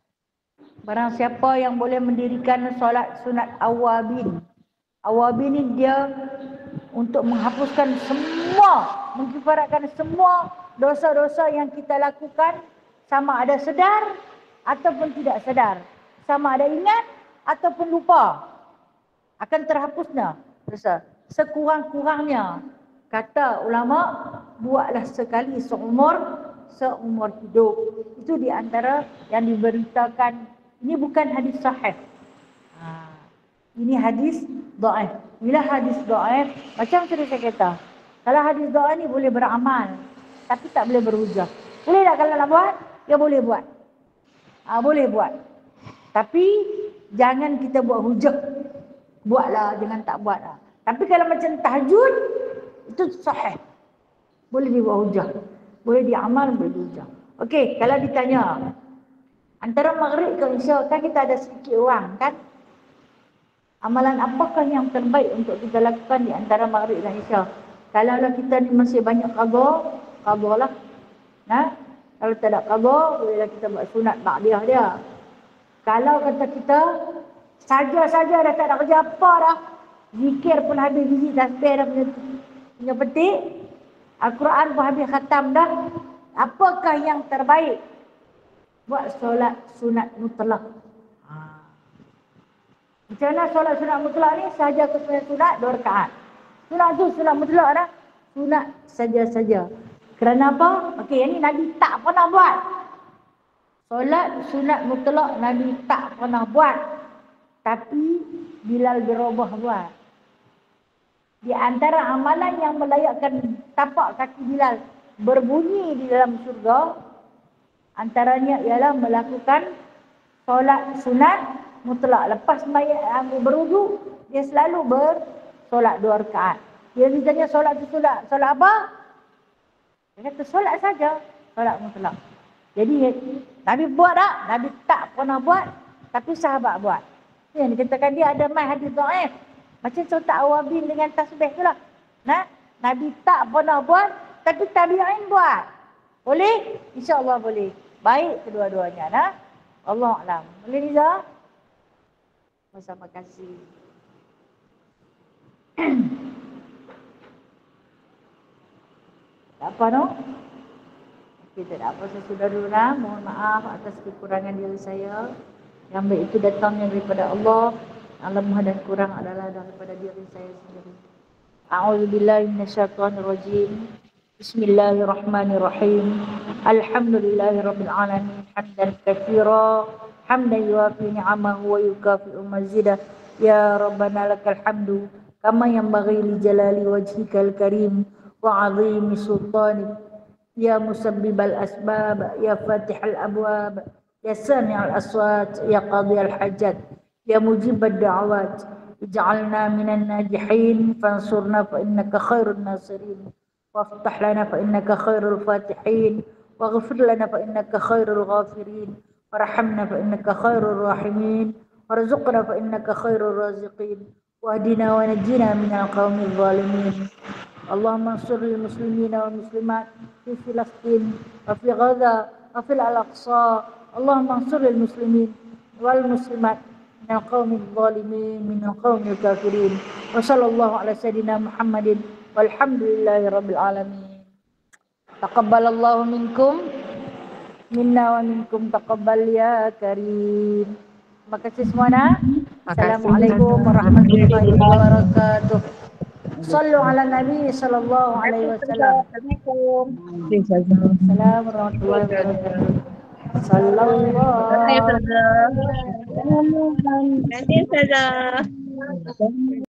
Barang siapa yang boleh mendirikan solat sunat awabin. Awabin ni dia untuk menghapuskan semua, mengkifaratkan semua dosa-dosa yang kita lakukan, sama ada sedar ataupun tidak sedar. Sama ada ingat ataupun lupa. Akan terhapusnya dosa. Sekurang-kurangnya, kata ulama, buatlah sekali seumur hidup. Itu di antara yang diberitakan. Ini bukan hadis sahih. Ini hadis dhaif. Bila hadis dhaif, macam tadi saya kata, kalau hadis dhaif ni boleh beramal, tapi tak boleh berhujah. Boleh tak kalau nak buat? Ya boleh buat. Boleh buat. Tapi jangan kita buat hujah. Buatlah, jangan tak buatlah. Tapi kalau macam tahajud, itu sahih. Boleh dibuat hujah. Boleh diamal, boleh dihujah. Okey, kalau ditanya, antara maghrib ke isya, kan kita ada sedikit orang, kan? Amalan apakah yang terbaik untuk kita lakukan di antara maghrib dan isya? Kalau kita ni masih banyak qada lah. Kalau tak ada qada, bolehlah kita buat sunat ba'diyah dia. Kalau kata kita saja-saja dah tak ada kerja apa dah, zikir pun habis biji tasbih dah punya petik, Al-Quran pun habis khatam dah, apakah yang terbaik? Buat solat sunat mutlak. Macam mana solat sunat mutlak ni? Sahaja ke sunat 2 rakaat. Sunat tu sunat mutlak dah. Sunat saja-saja. Kerana apa? Okey, yang ni Nabi tak pernah buat. Solat sunat mutlak Nabi tak pernah buat. Tapi Bilal bin Rabah buat. Di antara amalan yang melayakkan tapak kaki Bilal berbunyi di dalam surga, antaranya ialah melakukan solat sunat mutlak. Lepas berwudu, dia selalu bersolat 2 rakaat. Dia ditanya solat tu solat apa? Dia kata solat saja, solat mutlak. Jadi Nabi buat tak? Nabi tak pernah buat, tapi sahabat buat. Yang dikatakan dia ada mai hadis dhaif. Macam contoh awabin dengan tasbih tu lah. Nabi tak pernah buat, tapi tabi'in buat. Boleh? InsyaAllah boleh. Baik kedua-duanya. Allah Alam. Boleh Riza? Terima kasih. Tak apa no? Okey, tak apa, saya sudah dulu lah. Mohon maaf atas kekurangan diri saya. Yang baik itu datangnya daripada Allah. Yang lemah dan kurang adalah daripada diri saya sendiri. A'udzubillahi minasyaitonirrajim. Bismillahirrahmanirrahim. Alhamdulillahirabbil alamin. Hamdan katsira, hamdan yuwafi ni'amahu wa yukafi'u mazidah. Ya Rabbana lakal hamdu kama yanbaghi li jalali wajhikal karim wa 'azimi sultanik. Ya musabbibal asbab, ya fatihal abwab, ya sami'al aswat, ya qadiyal hajat, ya mujibad da'awat. Ij'alna minan najihin fansurna fa innaka khairun nasirin. Waftah lana fa innaka khairul fatihin. Waghfir lana fa innaka khairul ghafirin. Warhamna fa innaka khairul rahimin. Warzuqna fa innaka khairul raziqin. Wahdina wa najjina minal qawmil zalimin. Allahumma ansur lil muslimina wal muslimat fi Filastin wa fi Gaza wa fil Al-Aqsa. Allahumma ansur lil muslimin wal muslimat minal qawmil zalimin minal qawmil kafirin. Wa sallallahu ala sayyidina Muhammadin walhamdulillahi rabbil alamin. Taqabbalallahu minkum minna wa minkum taqabbal ya karim. Terima kasih semuanya. Assalamualaikum warahmatullahi wabarakatuh. Sallu ala Nabi sallallahu alaihi wasallam. Assalamualaikum. Assalamualaikum warahmatullahi wabarakatuh. Sallallahu alaihi wasallam. Terima kasih Ustazah.